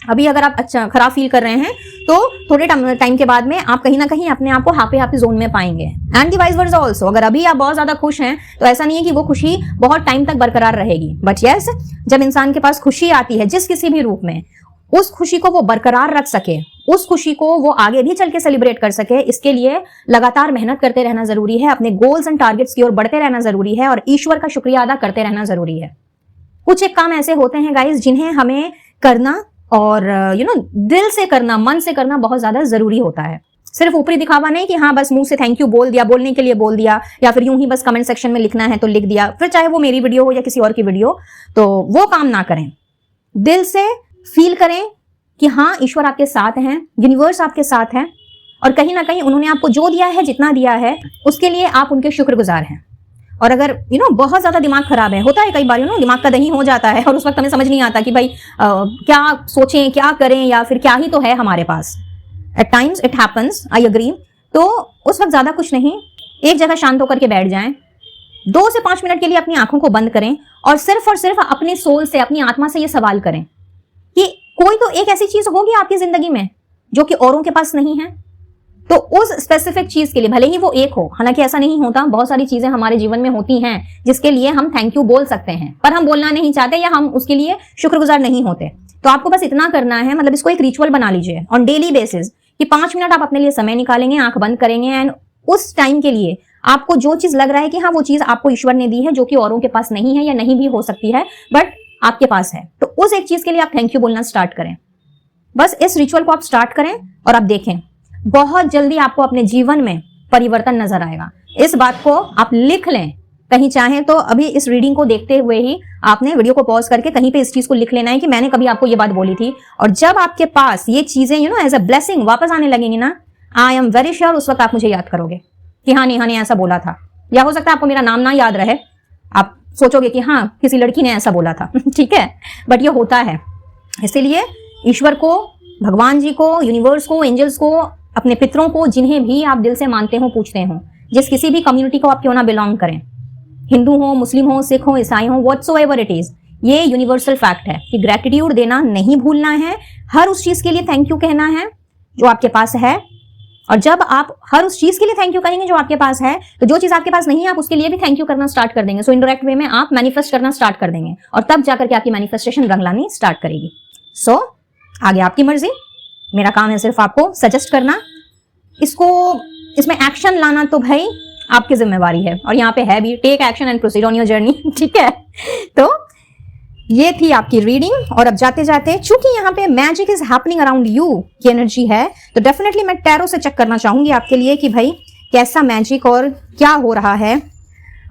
अभी अगर आप अच्छा खराब फील कर रहे हैं तो थोड़े टाइम के बाद में आप कहीं ना कहीं अपने आप को हैप्पी जोन में पाएंगे। And the vice versa also, अगर अभी आप बहुत ज्यादा खुश हैं तो ऐसा नहीं है कि वो खुशी बहुत टाइम तक बरकरार रहेगी। बट यस, जब इंसान के पास खुशी आती है जिस किसी भी रूप में, उस खुशी को वो बरकरार रख सके, उस खुशी को वो आगे भी चल के सेलिब्रेट कर सके, इसके लिए लगातार मेहनत करते रहना जरूरी है। अपने गोल्स एंड टारगेट्स की ओर बढ़ते रहना जरूरी है और ईश्वर का शुक्रिया अदा करते रहना जरूरी है। कुछ एक काम ऐसे होते हैं गाइस जिन्हें हमें करना और दिल से करना, मन से करना बहुत ज्यादा जरूरी होता है। सिर्फ ऊपरी दिखावा नहीं कि हाँ बस मुंह से थैंक यू बोल दिया, बोलने के लिए बोल दिया, या फिर यूं ही बस कमेंट सेक्शन में लिखना है तो लिख दिया, फिर चाहे वो मेरी वीडियो हो या किसी और की वीडियो, तो वो काम ना करें। दिल से फील करें कि हाँ ईश्वर आपके साथ हैं, यूनिवर्स आपके साथ है, और कहीं ना कहीं उन्होंने आपको जो दिया है, जितना दिया है, उसके लिए आप उनके शुक्रगुजार हैं। और अगर बहुत ज्यादा दिमाग खराब है, होता है कई बार दिमाग का दही हो जाता है और उस वक्त हमें समझ नहीं आता कि भाई क्या सोचें, क्या करें, या फिर क्या ही तो है हमारे पास। At times it happens, I agree. तो उस वक्त ज्यादा कुछ नहीं, एक जगह शांत होकर के बैठ जाएं, 2 से 5 मिनट के लिए अपनी आंखों को बंद करें और सिर्फ अपने सोल से, अपनी आत्मा से ये सवाल करें कि कोई तो एक ऐसी चीज होगी आपकी जिंदगी में जो कि औरों के पास नहीं है। तो उस स्पेसिफिक चीज के लिए, भले ही वो एक हो, हालांकि ऐसा नहीं होता, बहुत सारी चीजें हमारे जीवन में होती हैं जिसके लिए हम थैंक यू बोल सकते हैं, पर हम बोलना नहीं चाहते या हम उसके लिए शुक्रगुजार नहीं होते। तो आपको बस इतना करना है, मतलब इसको एक रिचुअल बना लीजिए ऑन डेली बेसिस कि 5 मिनट आप अपने लिए समय निकालेंगे, आंख बंद करेंगे, एंड उस टाइम के लिए आपको जो चीज लग रहा है कि हाँ वो चीज आपको ईश्वर ने दी है, जो कि औरों के पास नहीं है या नहीं भी हो सकती है, बट आपके पास है, तो उस एक चीज के लिए आप थैंक यू बोलना स्टार्ट करें। बस इस रिचुअल को आप स्टार्ट करें और आप देखें बहुत जल्दी आपको अपने जीवन में परिवर्तन नजर आएगा। इस बात को आप लिख लें, कहीं चाहें तो अभी इस रीडिंग को देखते हुए ही आपने वीडियो को पॉज करके कहीं पे इस चीज को लिख लेना है कि मैंने कभी आपको ये बात बोली थी। और जब आपके पास ये चीजें एज अ ब्लेसिंग वापस आने लगेंगी ना, आई एम वेरी श्योर उस वक्त आप मुझे याद करोगे कि हाँ नेहा ने ऐसा बोला था, या हो सकता है आपको मेरा नाम ना याद रहे, आप सोचोगे कि हाँ किसी लड़की ने ऐसा बोला था ठीक है, बट ये होता है। इसीलिए ईश्वर को, भगवान जी को, यूनिवर्स को, एंजल्स को, अपने पितरों को, जिन्हें भी आप दिल से मानते हो, पूछते हो, जिस किसी भी कम्युनिटी को आप क्यों ना बिलोंग करें, हिंदू हो, मुस्लिम हो, सिख हो, ईसाई हो, व्हाटसोएवर इट इज, ये यूनिवर्सल फैक्ट है कि ग्रेटिट्यूड देना नहीं भूलना है। हर उस चीज के लिए थैंक यू कहना है जो आपके पास है, और जब आप हर उस चीज के लिए थैंक यू कहेंगे जो आपके पास है, तो जो चीज आपके पास नहीं है आप उसके लिए भी थैंक यू करना स्टार्ट कर देंगे। सो इनडायरेक्ट वे में आप मैनिफेस्ट करना स्टार्ट कर देंगे और तब जाकर के आपकी मैनिफेस्टेशन रंग लानी स्टार्ट करेगी। सो आगे आपकी मर्जी, मेरा काम है सिर्फ आपको सजेस्ट करना, इसमें एक्शन लाना तो भाई आपकी जिम्मेवारी है, और यहाँ पे है भी, take action and proceed on your journey ठीक है। तो ये थी आपकी रीडिंग, और अब जाते जाते चूंकि यहाँ पे magic is happening around you की एनर्जी है, तो डेफिनेटली मैं टैरो से चेक करना चाहूंगी आपके लिए कि भाई कैसा मैजिक और क्या हो रहा है,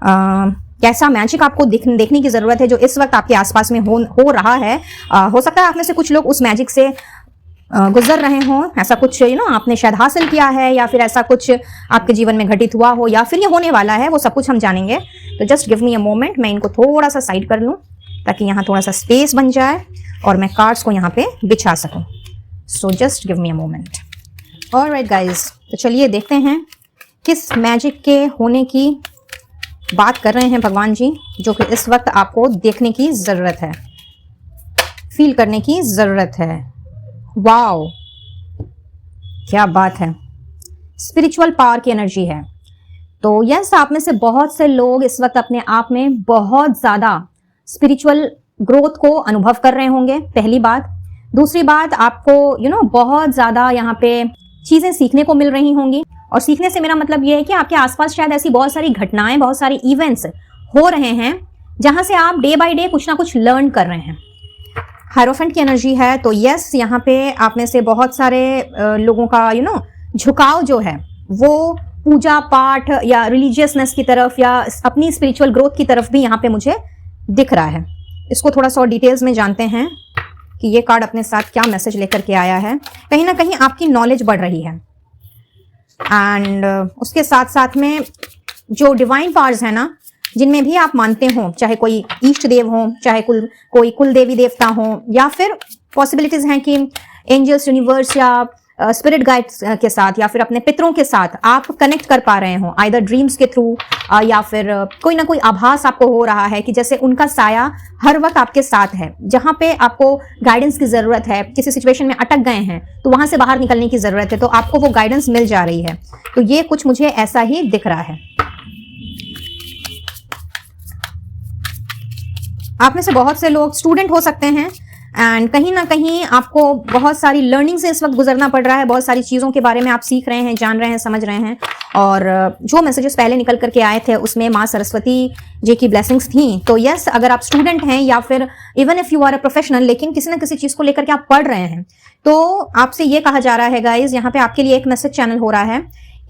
कैसा मैजिक आपको देखने की जरूरत है जो इस वक्त आपके आसपास में हो रहा है। हो सकता है आप में से कुछ लोग उस मैजिक से गुजर रहे हों, ऐसा कुछ आपने शायद हासिल किया है, या फिर ऐसा कुछ आपके जीवन में घटित हुआ हो, या फिर ये होने वाला है, वो सब कुछ हम जानेंगे। तो just give me a moment, मैं इनको थोड़ा सा साइड कर लूं ताकि यहाँ थोड़ा सा स्पेस बन जाए और मैं कार्ड्स को यहाँ पे बिछा सकूं। So just give me a moment. Alright guys, तो चलिए देखते हैं किस मैजिक के होने की बात कर रहे हैं भगवान जी, जो कि इस वक्त आपको देखने की जरूरत है, फील करने की जरूरत है। वाओ, क्या बात है, स्पिरिचुअल पावर की एनर्जी है। तो यस, आप में से बहुत से लोग इस वक्त अपने आप में बहुत ज्यादा स्पिरिचुअल ग्रोथ को अनुभव कर रहे होंगे, पहली बात। दूसरी बात, आपको बहुत ज्यादा यहाँ पे चीजें सीखने को मिल रही होंगी। और सीखने से मेरा मतलब ये है कि आपके आसपास शायद ऐसी बहुत सारी घटनाएं, बहुत सारे इवेंट्स हो रहे हैं जहां से आप डे बाय डे कुछ ना कुछ लर्न कर रहे हैं। हायरोफेंट की एनर्जी है, तो यस, यहाँ पे आप में से बहुत सारे लोगों का झुकाव जो है वो पूजा पाठ या रिलीजियसनेस की तरफ या अपनी स्पिरिचुअल ग्रोथ की तरफ भी यहाँ पे मुझे दिख रहा है। इसको थोड़ा सा डिटेल्स में जानते हैं कि ये कार्ड अपने साथ क्या मैसेज लेकर के आया है। कहीं ना कहीं आपकी नॉलेज बढ़ रही है एंड उसके साथ साथ में जो डिवाइन पावर्स है ना, जिनमें भी आप मानते हो, चाहे कोई इष्ट देव हो, चाहे कोई कुल देवी देवता हो, या फिर पॉसिबिलिटीज हैं कि एंजल्स, यूनिवर्स या स्पिरिट गाइड्स के साथ या फिर अपने पितरों के साथ आप कनेक्ट कर पा रहे हो, आइदर ड्रीम्स के थ्रू या फिर कोई ना कोई आभास आपको हो रहा है कि जैसे उनका साया हर वक्त आपके साथ है। जहां पे आपको गाइडेंस की जरूरत है, किसी सिचुएशन में अटक गए हैं तो वहां से बाहर निकलने की जरूरत है, तो आपको वो गाइडेंस मिल जा रही है। तो ये कुछ मुझे ऐसा ही दिख रहा है। आप में से बहुत से लोग स्टूडेंट हो सकते हैं एंड कहीं ना कहीं आपको बहुत सारी लर्निंग से इस वक्त गुजरना पड़ रहा है। बहुत सारी चीज़ों के बारे में आप सीख रहे हैं, जान रहे हैं, समझ रहे हैं। और जो मैसेजेस पहले निकल करके आए थे उसमें माँ सरस्वती जी की ब्लेसिंग्स थी। तो यस, अगर आप स्टूडेंट हैं या फिर even if you are a professional, लेकिन किसी ना किसी चीज़ को लेकर के आप पढ़ रहे हैं, तो आपसे ये कहा जा रहा है गाइज, यहाँ पे आपके लिए एक मैसेज चैनल हो रहा है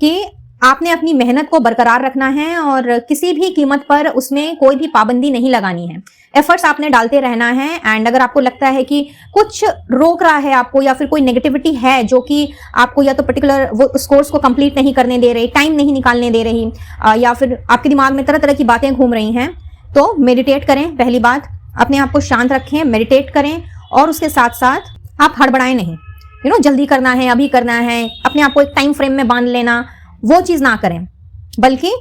कि आपने अपनी मेहनत को बरकरार रखना है और किसी भी कीमत पर उसमें कोई भी पाबंदी नहीं लगानी है। एफर्ट्स आपने डालते रहना है एंड अगर आपको लगता है कि कुछ रोक रहा है आपको या फिर कोई नेगेटिविटी है जो कि आपको या तो पर्टिकुलर वो उस कोर्स को कंप्लीट नहीं करने दे रही, टाइम नहीं निकालने दे रही, या फिर आपके दिमाग में तरह तरह की बातें घूम रही हैं, तो मेडिटेट करें। पहली बात, अपने आप को शांत रखें, मेडिटेट करें और उसके साथ साथ आप हड़बड़ाएं नहीं। जल्दी करना है, अभी करना है, अपने आप को एक टाइम फ्रेम में बांध लेना, वो चीज ना करें। बल्कि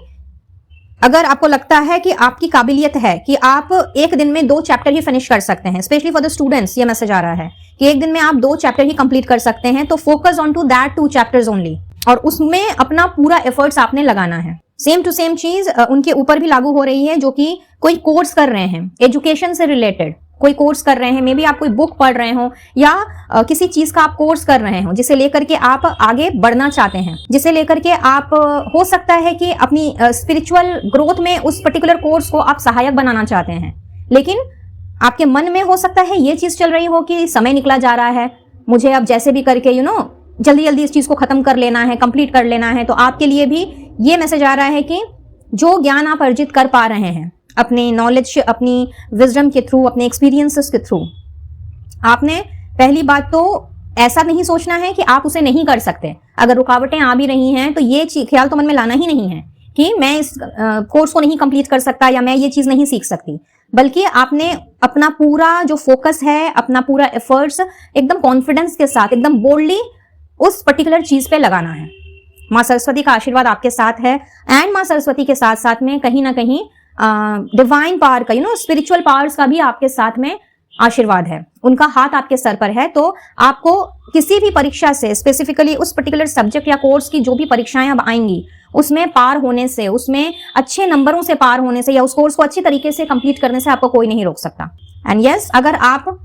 अगर आपको लगता है कि आपकी काबिलियत है कि आप एक दिन में 2 चैप्टर ही फिनिश कर सकते हैं, स्पेशली फॉर द स्टूडेंट्स ये मैसेज आ रहा है कि एक दिन में आप 2 चैप्टर ही कंप्लीट कर सकते हैं, तो focus on to that 2 chapters only और उसमें अपना पूरा एफर्ट्स आपने लगाना है। सेम टू सेम चीज उनके ऊपर भी लागू हो रही है जो कि कोई कोर्स कर रहे हैं, एजुकेशन से रिलेटेड कोई कोर्स कर रहे हैं, मे बी आप कोई बुक पढ़ रहे हो या किसी चीज का आप कोर्स कर रहे हो जिसे लेकर के आप आगे बढ़ना चाहते हैं, जिसे लेकर के आप हो सकता है कि अपनी स्पिरिचुअल ग्रोथ में उस पर्टिकुलर कोर्स को आप सहायक बनाना चाहते हैं, लेकिन आपके मन में हो सकता है ये चीज चल रही हो कि समय निकला जा रहा है, मुझे अब जैसे भी करके जल्दी जल्दी इस चीज को खत्म कर लेना है, कंप्लीट कर लेना है। तो आपके लिए भी ये मैसेज आ रहा है कि जो ज्ञान आप अर्जित कर पा रहे हैं अपने नॉलेज, अपनी विजडम के थ्रू, अपने एक्सपीरियंसेस के थ्रू, आपने पहली बात तो ऐसा नहीं सोचना है कि आप उसे नहीं कर सकते। अगर रुकावटें आ भी रही हैं तो ये ख्याल तो मन में लाना ही नहीं है कि मैं इस कोर्स को नहीं कंप्लीट कर सकता या मैं ये चीज नहीं सीख सकती, बल्कि आपने अपना पूरा जो फोकस है, अपना पूरा एफर्ट्स एकदम कॉन्फिडेंस के साथ, एकदम बोल्डली उस पर्टिकुलर चीज पे लगाना है। माँ सरस्वती का आशीर्वाद आपके साथ है एंड माँ सरस्वती के साथ साथ में कहीं ना कहीं डिवाइन पावर का, स्पिरिचुअल पावर्स का भी आपके साथ में आशीर्वाद है, उनका हाथ आपके सर पर है। तो आपको किसी भी परीक्षा से, स्पेसिफिकली उस पर्टिकुलर सब्जेक्ट या कोर्स की जो भी परीक्षाएं अब आएंगी, उसमें पार होने से, उसमें अच्छे नंबरों से पार होने से या उस कोर्स को अच्छी तरीके से कंप्लीट करने से आपको कोई नहीं रोक सकता। एंड यस, अगर आप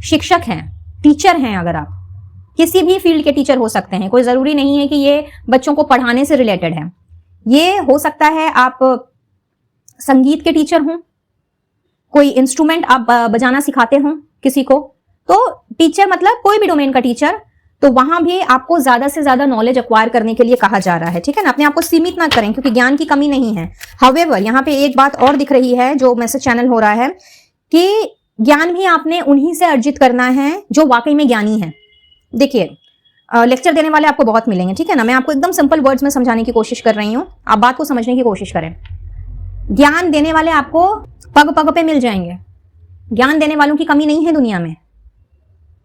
शिक्षक हैं, टीचर हैं, अगर आप किसी भी फील्ड के टीचर हो सकते हैं, कोई जरूरी नहीं है कि ये बच्चों को पढ़ाने से रिलेटेड है, ये हो सकता है आप संगीत के टीचर हों, कोई इंस्ट्रूमेंट आप बजाना सिखाते हो किसी को, तो टीचर मतलब कोई भी डोमेन का टीचर, तो वहां भी आपको ज्यादा से ज्यादा नॉलेज एक्वायर करने के लिए कहा जा रहा है, ठीक है ना। अपने आप को सीमित ना करें क्योंकि ज्ञान की कमी नहीं है। हाउएवर, यहाँ पे एक बात और दिख रही है जो मैसेज चैनल हो रहा है कि ज्ञान भी आपने उन्हीं से अर्जित करना है जो वाकई में ज्ञानी है। देखिए, लेक्चर देने वाले आपको बहुत मिलेंगे, ठीक है ना। मैं आपको एकदम सिंपल वर्ड्स में समझाने की कोशिश कर रही हूँ, आप बात को समझने की कोशिश करें। ज्ञान देने वाले आपको पग पग पे मिल जाएंगे, ज्ञान देने वालों की कमी नहीं है दुनिया में।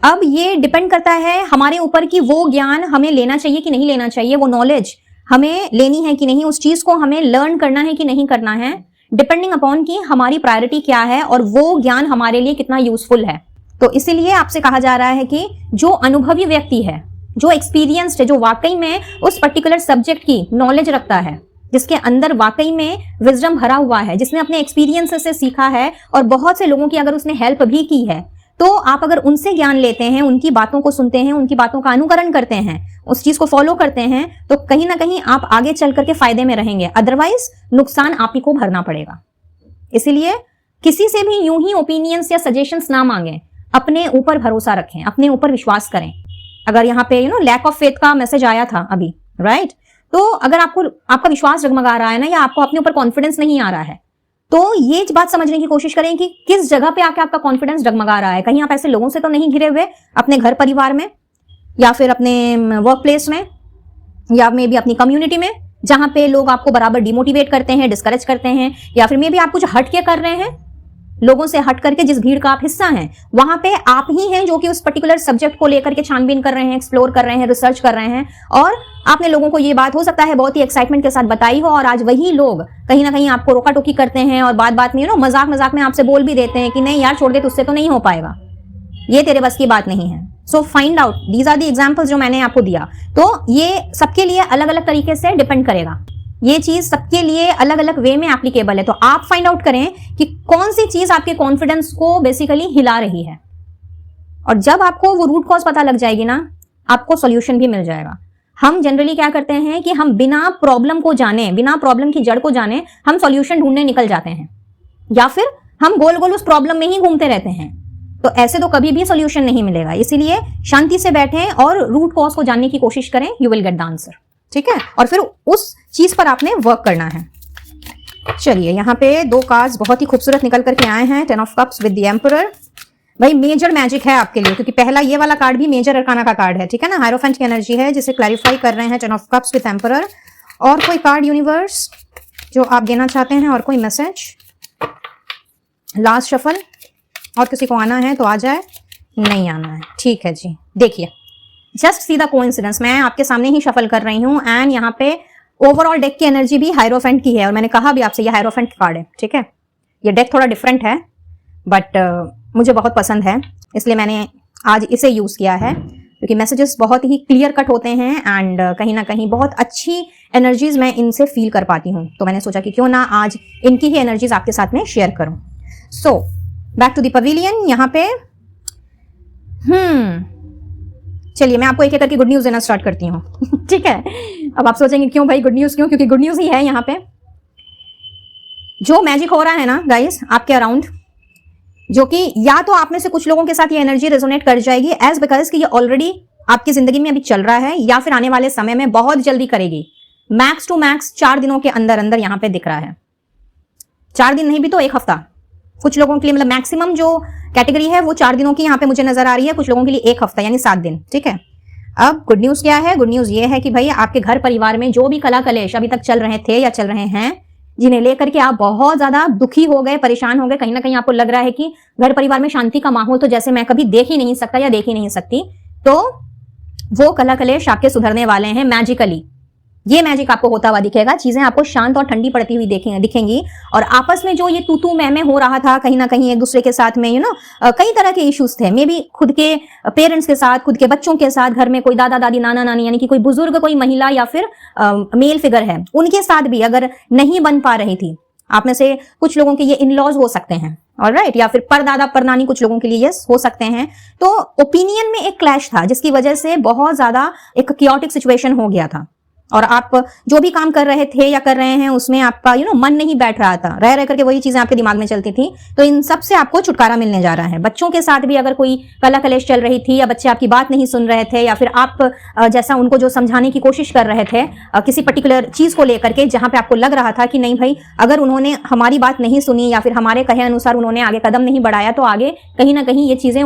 अब ये डिपेंड करता है हमारे ऊपर कि वो ज्ञान हमें लेना चाहिए कि नहीं लेना चाहिए, वो नॉलेज हमें लेनी है कि नहीं, उस चीज को हमें लर्न करना है कि नहीं करना है, डिपेंडिंग अपॉन कि हमारी प्रायोरिटी क्या है और वो ज्ञान हमारे लिए कितना यूजफुल है। तो इसीलिए आपसे कहा जा रहा है कि जो अनुभवी व्यक्ति है, जो एक्सपीरियंस्ड है, जो वाकई में उस पर्टिकुलर सब्जेक्ट की नॉलेज रखता है, जिसके अंदर वाकई में विजडम भरा हुआ है, जिसने अपने एक्सपीरियंस से सीखा है और बहुत से लोगों की अगर उसने हेल्प भी की है, तो आप अगर उनसे ज्ञान लेते हैं, उनकी बातों को सुनते हैं, उनकी बातों का अनुकरण करते हैं, उस चीज को फॉलो करते हैं, तो कहीं ना कहीं आप आगे चल करके फायदे में रहेंगे। अदरवाइज नुकसान आप ही को भरना पड़ेगा। इसीलिए किसी से भी यूं ही ओपिनियंस या सजेशंस ना मांगे, अपने ऊपर भरोसा रखें, अपने ऊपर विश्वास करें। अगर यहाँ पे लैक ऑफ फेथ का मैसेज आया था अभी, राइट, तो अगर आपको आपका विश्वास डगमगा रहा है ना, या आपको अपने ऊपर कॉन्फिडेंस नहीं आ रहा है, तो ये बात समझने की कोशिश करें कि किस जगह पे आके आपका कॉन्फिडेंस डगमगा रहा है। कहीं आप ऐसे लोगों से तो नहीं घिरे हुए, अपने घर परिवार में या फिर अपने वर्क प्लेस में या मे बी अपनी कम्युनिटी में, जहां पे लोग आपको बराबर डिमोटिवेट करते हैं, डिस्करेज करते हैं, या फिर मे बी आप कुछ हट के कर रहे हैं, लोगों से हट करके जिस भीड़ का आप हिस्सा हैं, वहां पे आप ही हैं जो कि उस पर्टिकुलर सब्जेक्ट को लेकर के छानबीन कर रहे हैं, एक्सप्लोर कर रहे हैं, रिसर्च कर रहे हैं, और आपने लोगों को ये बात हो सकता है बहुत ही एक्साइटमेंट के साथ बताई हो, और आज वही लोग कहीं ना कहीं आपको रोका टोकी करते हैं और बात बात में मजाक मजाक में आपसे बोल भी देते हैं कि नहीं यार छोड़ दे, तुझसे तो नहीं हो पाएगा, ये तेरे बस की बात नहीं है। So find out, these are the examples जो मैंने आपको दिया। तो ये सबके लिए अलग अलग तरीके से डिपेंड करेगा, ये चीज सबके लिए अलग अलग वे में एप्लीकेबल है। तो आप फाइंड आउट करें कि कौन सी चीज आपके कॉन्फिडेंस को बेसिकली हिला रही है, और जब आपको वो रूट कॉज पता लग जाएगी ना, आपको सॉल्यूशन भी मिल जाएगा। हम जनरली क्या करते हैं कि हम बिना प्रॉब्लम को जाने, बिना प्रॉब्लम की जड़ को जाने, हम सॉल्यूशन ढूंढने निकल जाते हैं, या फिर हम गोल गोल उस प्रॉब्लम में ही घूमते रहते हैं। तो ऐसे तो कभी भी सॉल्यूशन नहीं मिलेगा। इसीलिए शांति से बैठें और रूट कॉज को जानने की कोशिश करें, you will get the answer. ठीक है, और फिर उस चीज पर आपने वर्क करना है। चलिए, यहाँ पे 2 कार्ड्स बहुत ही खूबसूरत निकल करके आए हैं, 10 of cups with the emperor. भाई मेजर मैजिक है आपके लिए, क्योंकि पहला ये वाला कार्ड भी मेजर अरकाना का कार्ड है, ठीक है ना, हायरोफेंट की एनर्जी है जिसे क्लैरिफाई कर रहे हैं 10 ऑफ कप्स विद एम्परर। और कोई कार्ड यूनिवर्स जो आप देना चाहते हैं, और कोई मैसेज, लास्ट शफल। और किसी को आना है तो आ जाए, नहीं आना है, ठीक है जी। देखिए, जस्ट सी द कोइंसिडेंस, मैं आपके सामने ही शफल कर रही हूँ, एंड यहाँ पे ओवरऑल डेक की एनर्जी भी हायरोफेंट की है, और मैंने कहा भी आपसे ये हायरोफेंट कार्ड है, ठीक है। ये डेक थोड़ा डिफरेंट है, बट मुझे बहुत पसंद है, इसलिए मैंने आज इसे यूज किया है, क्योंकि मैसेजेस बहुत ही क्लियर कट होते हैं, एंड कहीं ना कहीं बहुत अच्छी एनर्जीज मैं इनसे फील कर पाती हूँ। तो मैंने सोचा कि क्यों ना आज इनकी ही एनर्जीज आपके साथ में शेयर करूं। So back to the pavilion. यहाँ पे चलिए मैं आपको एक एक करके गुड न्यूज देना स्टार्ट करती हूँ ठीक है। अब आप सोचेंगे क्यों भाई गुड न्यूज क्यों, क्योंकि गुड न्यूज ही है। यहाँ पे जो मैजिक हो रहा है ना गाइस आपके अराउंड, जो कि या तो आप में से कुछ लोगों के साथ ये एनर्जी रेजोनेट कर जाएगी एज बिकॉज कि ये ऑलरेडी आपकी जिंदगी में अभी चल रहा है, या फिर आने वाले समय में बहुत जल्दी करेगी। मैक्स टू मैक्स 4 दिनों के अंदर अंदर यहाँ पे दिख रहा है। 4 दिन नहीं भी तो 1 हफ्ता कुछ लोगों के लिए, मतलब मैक्सिमम जो कैटेगरी है वो 4 दिनों की यहाँ पे मुझे नजर आ रही है, कुछ लोगों के लिए 1 हफ्ता यानी 7 दिन। ठीक है, अब गुड न्यूज क्या है? गुड न्यूज ये है कि भाई आपके घर परिवार में जो भी कला कलेश अभी तक चल रहे थे या चल रहे हैं, जिन्हें लेकर के आप बहुत ज्यादा दुखी हो गए, परेशान हो गए, कहीं ना कहीं आपको लग रहा है कि घर परिवार में शांति का माहौल तो जैसे मैं कभी देख ही नहीं सकता या देख ही नहीं सकती, तो वो कला कलेश आपके सुधरने वाले हैं मैजिकली। ये मैजिक आपको होता हुआ दिखेगा, चीजें आपको शांत और ठंडी पड़ती हुई दिखेंगी, और आपस में जो ये तू मैं हो रहा था कहीं ना कहीं एक दूसरे के साथ में, कई तरह के इश्यूज थे, मे बी खुद के पेरेंट्स के साथ, खुद के बच्चों के साथ, घर में कोई दादा दादी नाना नानी यानी कि कोई बुजुर्ग, कोई महिला या फिर मेल फिगर है, उनके साथ भी अगर नहीं बन पा रही थी, आप में से कुछ लोगों के ये इन लॉज हो सकते हैं, ऑलराइट, या फिर परदादा परनानी कुछ लोगों के लिए यस हो सकते हैं। तो ओपिनियन में एक क्लैश था जिसकी वजह से बहुत ज्यादा एक क्योटिक सिचुएशन हो गया था, और आप जो भी काम कर रहे थे या कर रहे हैं उसमें आपका मन नहीं बैठ रहा था, रह करके वही चीजें आपके दिमाग में चलती थी। तो इन सब से आपको छुटकारा मिलने जा रहा है। बच्चों के साथ भी अगर कोई कला कलेश चल रही थी, या बच्चे आपकी बात नहीं सुन रहे थे, या फिर आप जैसा उनको जो समझाने की कोशिश कर रहे थे किसी पर्टिकुलर चीज को लेकर के, जहां पे आपको लग रहा था कि नहीं भाई अगर उन्होंने हमारी बात नहीं सुनी या फिर हमारे कहे अनुसार उन्होंने आगे कदम नहीं बढ़ाया, तो आगे कहीं ना कहीं ये चीजें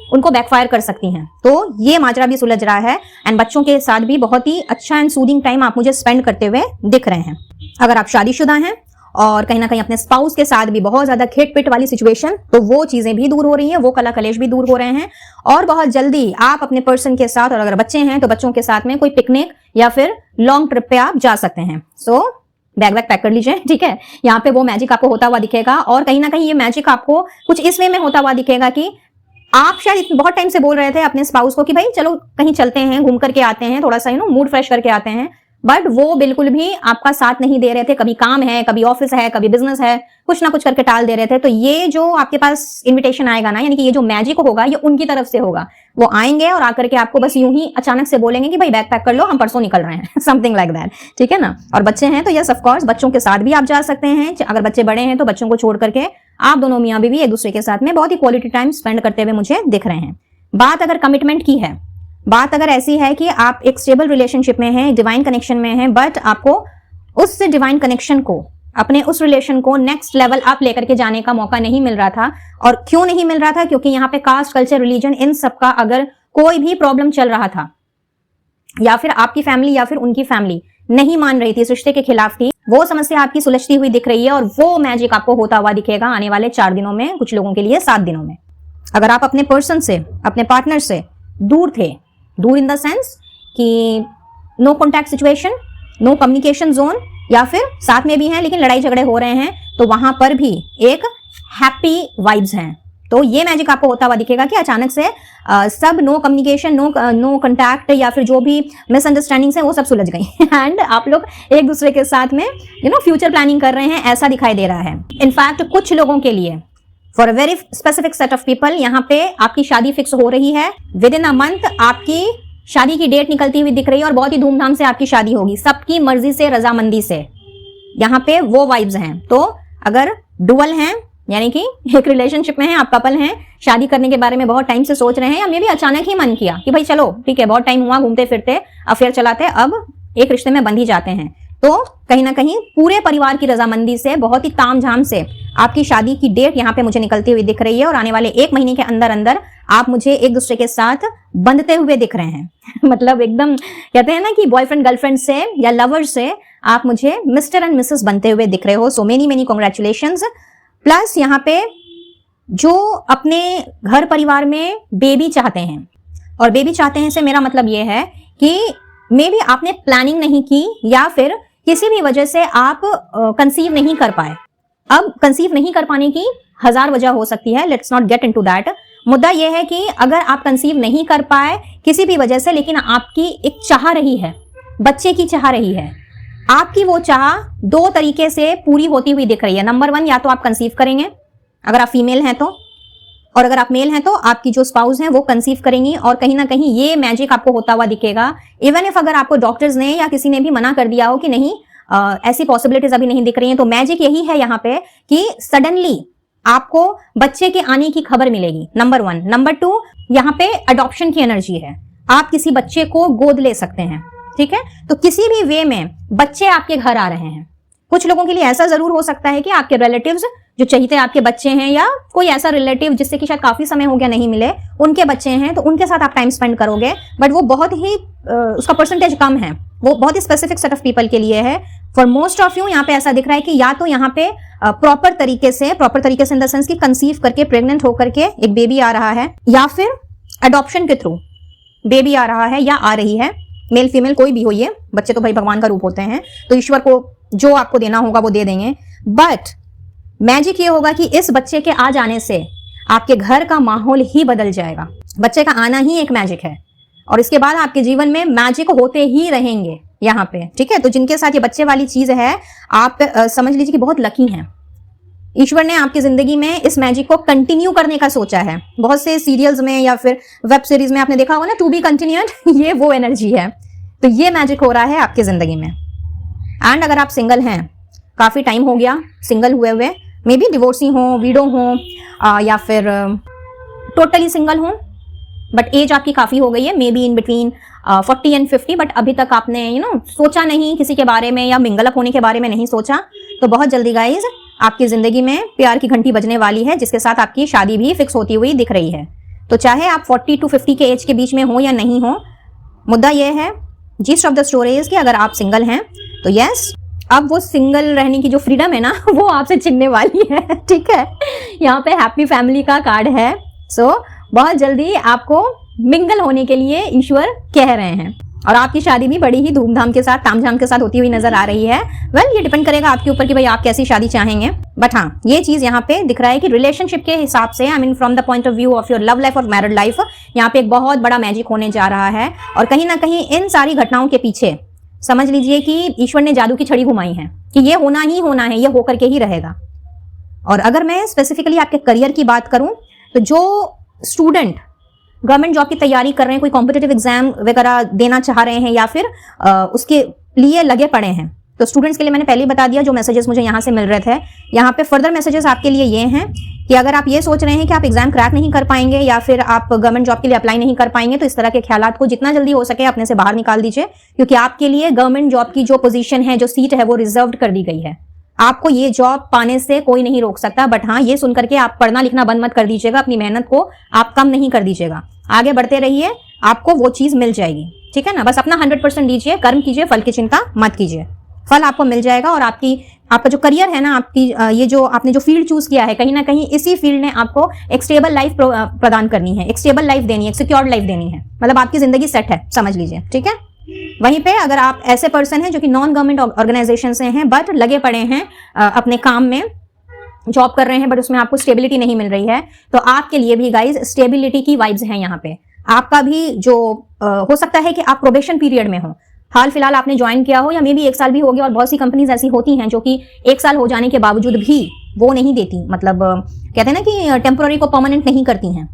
उनको बैकफायर कर सकती हैं। तो ये माजरा भी सुलझ रहा है, एंड बच्चों के साथ भी बहुत ही अच्छा एंड सूदिंग टाइम आप मुझे स्पेंड करते हुए दिख रहे हैं। अगर आप शादीशुदा हैं और कहीं ना कहीं अपने स्पाउस के साथ भी बहुत ज्यादा खेट पिट वाली सिचुएशन, तो वो चीजें भी दूर हो रही हैं, वो कला कलेश भी दूर हो रहे हैं, और बहुत जल्दी आप अपने पर्सन के साथ, और अगर बच्चे हैं तो बच्चों के साथ में कोई पिकनिक या फिर लॉन्ग ट्रिप पे आप जा सकते हैं। सो बैग पैक कर लीजिए, ठीक है। यहाँ पे वो मैजिक आपको होता हुआ दिखेगा, और कहीं ना कहीं ये मैजिक आपको कुछ इस वे में होता हुआ दिखेगा कि आप शायद बहुत टाइम से बोल रहे थे अपने स्पाउस को कि भाई चलो कहीं चलते हैं, घूम करके आते हैं, थोड़ा सा मूड फ्रेश करके आते हैं, बट वो बिल्कुल भी आपका साथ नहीं दे रहे थे। कभी काम है, कभी ऑफिस है, कभी बिजनेस है, कुछ ना कुछ करके टाल दे रहे थे। तो ये जो आपके पास इन्विटेशन आएगा ना, यानी कि ये जो मैजिक होगा ये उनकी तरफ से होगा। वो आएंगे और आकर के आपको बस यूं ही अचानक से बोलेंगे कि भाई बैग पैक कर लो, हम परसों निकल रहे हैं समथिंग लाइक दैट, ठीक है ना। और बच्चे हैं तो यस ऑफ कोर्स बच्चों के साथ भी आप जा सकते हैं। अगर बच्चे बड़े हैं तो बच्चों को छोड़ करके आप दोनों मियां बीवी एक दूसरे के साथ में बहुत ही क्वालिटी टाइम स्पेंड करते हुए मुझे दिख रहे हैं। बात अगर कमिटमेंट की है, बात अगर ऐसी है कि आप एक स्टेबल रिलेशनशिप में हैं, डिवाइन कनेक्शन में हैं, बट आपको उस डिवाइन कनेक्शन को, अपने उस रिलेशन को नेक्स्ट लेवल आप लेकर के जाने का मौका नहीं मिल रहा था। और क्यों नहीं मिल रहा था? क्योंकि यहाँ पे कास्ट, कल्चर, रिलीजन, इन सब का अगर कोई भी प्रॉब्लम चल रहा था, या फिर आपकी फैमिली या फिर उनकी फैमिली नहीं मान रही थी, इस रिश्ते के खिलाफ थी, वो समस्या आपकी सुलझती हुई दिख रही है। और वो मैजिक आपको होता हुआ दिखेगा आने वाले 4 दिनों में, कुछ लोगों के लिए 7 दिनों में। अगर आप अपने पर्सन से, अपने पार्टनर से दूर थे, दूर इन द सेंस कि no contact situation, no communication zone, या फिर साथ में भी हैं लेकिन लड़ाई झगड़े हो रहे हैं, तो वहां पर भी एक हैप्पी वाइब्स हैं। तो ये मैजिक आपको होता हुआ दिखेगा कि अचानक से सब नो कम्युनिकेशन, नो कॉन्टैक्ट या फिर जो भी मिसअंडरस्टैंडिंग्स हैं वो सब सुलझ गई एंड आप लोग एक दूसरे के साथ में फ्यूचर प्लानिंग कर रहे हैं, ऐसा दिखाई दे रहा है। इनफैक्ट कुछ लोगों के लिए, for a very specific set of people, यहाँ पे आपकी शादी फिक्स हो रही है। विद इन अ मंथ आपकी शादी की डेट निकलती हुई दिख रही है और बहुत ही धूमधाम से आपकी शादी होगी, सबकी मर्जी से, रजामंदी से। यहाँ पे वो वाइब्स हैं। तो अगर डुअल हैं, यानी कि एक रिलेशनशिप में है, आप कपल हैं, शादी करने के बारे में बहुत टाइम से सोच रहे हैं, या मे भी अचानक ही मन किया कि भाई चलो ठीक है, बहुत टाइम हुआ घूमते फिरते, अफेयर चलाते, अब एक रिश्ते में बंध ही जाते हैं, तो कहीं ना कहीं पूरे परिवार की रजामंदी से, बहुत ही तामझाम से आपकी शादी की डेट यहाँ पे मुझे निकलती हुई दिख रही है। और आने वाले 1 महीने के अंदर अंदर आप मुझे एक दूसरे के साथ बंधते हुए दिख रहे हैं मतलब एकदम कहते हैं ना कि बॉयफ्रेंड गर्लफ्रेंड से या लवर से आप मुझे मिस्टर एंड मिसेस बनते हुए दिख रहे हो। So many many congratulations. Plus यहाँ पे जो अपने घर परिवार में बेबी चाहते हैं, और बेबी चाहते हैं से मेरा मतलब ये है कि मे बी आपने प्लानिंग नहीं की, या फिर किसी भी वजह से आप कंसीव नहीं कर पाए। अब कंसीव नहीं कर पाने की 1000 वजह हो सकती है, let's not get into that. मुद्दा यह है कि अगर आप कंसीव नहीं कर पाए किसी भी वजह से, लेकिन आपकी एक चाह रही है, बच्चे की चाह रही है, आपकी वो चाह 2 तरीके से पूरी होती हुई दिख रही है। नंबर 1, या तो आप कंसीव करेंगे अगर आप फीमेल हैं तो, और अगर आप मेल हैं तो आपकी जो स्पाउस हैं वो कंसीव करेंगी। और कहीं ना कहीं ये मैजिक आपको होता हुआ दिखेगा, इवन इफ अगर आपको डॉक्टर्स ने या किसी ने भी मना कर दिया हो कि नहीं ऐसी पॉसिबिलिटीज अभी नहीं दिख रही हैं, तो मैजिक यही है यहाँ पे कि सडनली आपको बच्चे के आने की खबर मिलेगी। नंबर 1। नंबर 2, यहाँ पे अडॉप्शन की एनर्जी है, आप किसी बच्चे को गोद ले सकते हैं, ठीक है। तो किसी भी वे में बच्चे आपके घर आ रहे हैं। कुछ लोगों के लिए ऐसा जरूर हो सकता है कि आपके रिलेटिव्स जो चाहते आपके बच्चे हैं, या कोई ऐसा रिलेटिव जिससे कि शायद काफी समय हो गया नहीं मिले, उनके बच्चे हैं, तो उनके साथ आप टाइम स्पेंड करोगे। बट वो बहुत ही उसका परसेंटेज कम है, वो बहुत ही स्पेसिफिक सेट ऑफ पीपल के लिए है। फॉर मोस्ट ऑफ यू यहाँ पे ऐसा दिख रहा है कि या तो यहाँ पे प्रॉपर तरीके से इन द सेंस की कंसीव करके प्रेग्नेंट होकर के एक बेबी आ रहा है, या फिर अडॉप्शन के थ्रू बेबी आ रहा है या आ रही है। मेल फीमेल कोई भी हो, ये बच्चे तो भाई भगवान का रूप होते हैं, तो ईश्वर को जो आपको देना होगा वो दे देंगे। बट मैजिक ये होगा कि इस बच्चे के आ जाने से आपके घर का माहौल ही बदल जाएगा। बच्चे का आना ही एक मैजिक है, और इसके बाद आपके जीवन में मैजिक होते ही रहेंगे यहाँ पे, ठीक है। तो जिनके साथ ये बच्चे वाली चीज है, आप समझ लीजिए कि बहुत लकी हैं। ईश्वर ने आपकी जिंदगी में इस मैजिक को कंटिन्यू करने का सोचा है। बहुत से सीरियल्स में या फिर वेब सीरीज में आपने देखा होगा ना, टू बी कंटिन्यूड ये वो एनर्जी है। तो ये मैजिक हो रहा है आपकी जिंदगी में। एंड अगर आप सिंगल हैं, काफी टाइम हो गया सिंगल हुए, मे बी डिवोर्सी हो, विडो हो, या फिर टोटली सिंगल हो, बट एज आपकी काफी हो गई है, may be in between 40 and 50, but अभी तक आपने सोचा नहीं किसी के बारे में, या मिंगल अप होने के बारे में नहीं सोचा, तो बहुत जल्दी गाइज आपकी जिंदगी में प्यार की घंटी बजने वाली है, जिसके साथ आपकी शादी भी फिक्स होती हुई दिख रही है। तो चाहे आप 40 to 50 के एज के बीच में हो या नहीं हो, मुद्दा यह है, yeast of the story is कि अगर आप सिंगल हैं तो यस, अब वो सिंगल रहने की जो फ्रीडम है ना, वो आपसे छिनने वाली है, ठीक है। यहाँ पे हैप्पी फैमिली का कार्ड है। सो बहुत जल्दी आपको मिंगल होने के लिए ईश्वर कह रहे हैं, और आपकी शादी भी बड़ी ही धूमधाम के साथ, तामझाम के साथ होती हुई नजर आ रही है। वेल, ये डिपेंड करेगा आपके ऊपर कि भाई आप कैसी शादी चाहेंगे। बट हाँ, ये चीज यहाँ पे दिख रहा है कि रिलेशनशिप के हिसाब से, I mean from the point of view of your love life और मैरिड लाइफ, यहाँ पे एक बहुत बड़ा मैजिक होने जा रहा है। और कहीं ना कहीं इन सारी घटनाओं के पीछे समझ लीजिए कि ईश्वर ने जादू की छड़ी घुमाई है कि ये होना ही होना है, ये होकर के ही रहेगा। और अगर मैं स्पेसिफिकली आपके करियर की बात करूं तो जो स्टूडेंट गवर्नमेंट जॉब की तैयारी कर रहे हैं, कोई कॉम्पिटिटिव एग्जाम वगैरह देना चाह रहे हैं या फिर उसके लिए लगे पड़े हैं, तो स्टूडेंट्स के लिए मैंने पहले ही बता दिया जो मैसेजेस मुझे यहाँ से मिल रहे थे। यहाँ पे फर्दर मैसेजेस आपके लिए ये हैं कि अगर आप ये सोच रहे हैं कि आप एग्जाम क्रैक नहीं कर पाएंगे या फिर आप गवर्नमेंट जॉब के लिए अप्लाई नहीं कर पाएंगे, तो इस तरह के ख्यालात को जितना जल्दी हो सके अपने से बाहर निकाल दीजिए, क्योंकि आपके लिए गवर्नमेंट जॉब की जो पोजीशन है, जो सीट है, वो रिजर्व कर दी गई है। आपको ये जॉब पाने से कोई नहीं रोक सकता। बट हाँ, ये सुनकर के आप पढ़ना लिखना बंद मत कर दीजिएगा, अपनी मेहनत को आप कम नहीं कर दीजिएगा, आगे बढ़ते रहिए, आपको वो चीज मिल जाएगी। ठीक है ना, बस अपना 100% दीजिए, कर्म कीजिए, फल की चिंता मत कीजिए, फल आपको मिल जाएगा। और आपका जो करियर है ना, आपकी ये जो आपने जो फील्ड चूज किया है, कहीं ना कहीं इसी फील्ड ने आपको एक स्टेबल लाइफ प्रदान करनी है, एक स्टेबल लाइफ देनी है, एक सिक्योर्ड लाइफ देनी है, मतलब आपकी जिंदगी सेट है, समझ लीजिए। ठीक है, वहीं पे अगर आप ऐसे पर्सन हैं जो कि नॉन गवर्नमेंट ऑर्गेनाइजेशन से हैं बट लगे पड़े हैं अपने काम में, जॉब कर रहे हैं बट उसमें आपको स्टेबिलिटी नहीं मिल रही है, तो आपके लिए भी गाइज स्टेबिलिटी की वाइब्स हैं यहाँ पे। आपका भी जो हो सकता है कि आप प्रोबेशन पीरियड में हो, हाल फिलहाल आपने ज्वाइन किया हो या मे बी 1 साल भी हो गया, और बहुत सी कंपनीज ऐसी होती हैं जो कि 1 साल हो जाने के बावजूद भी वो नहीं देती, मतलब कहते हैं ना कि टेम्पोररी को परमानेंट नहीं करती हैं।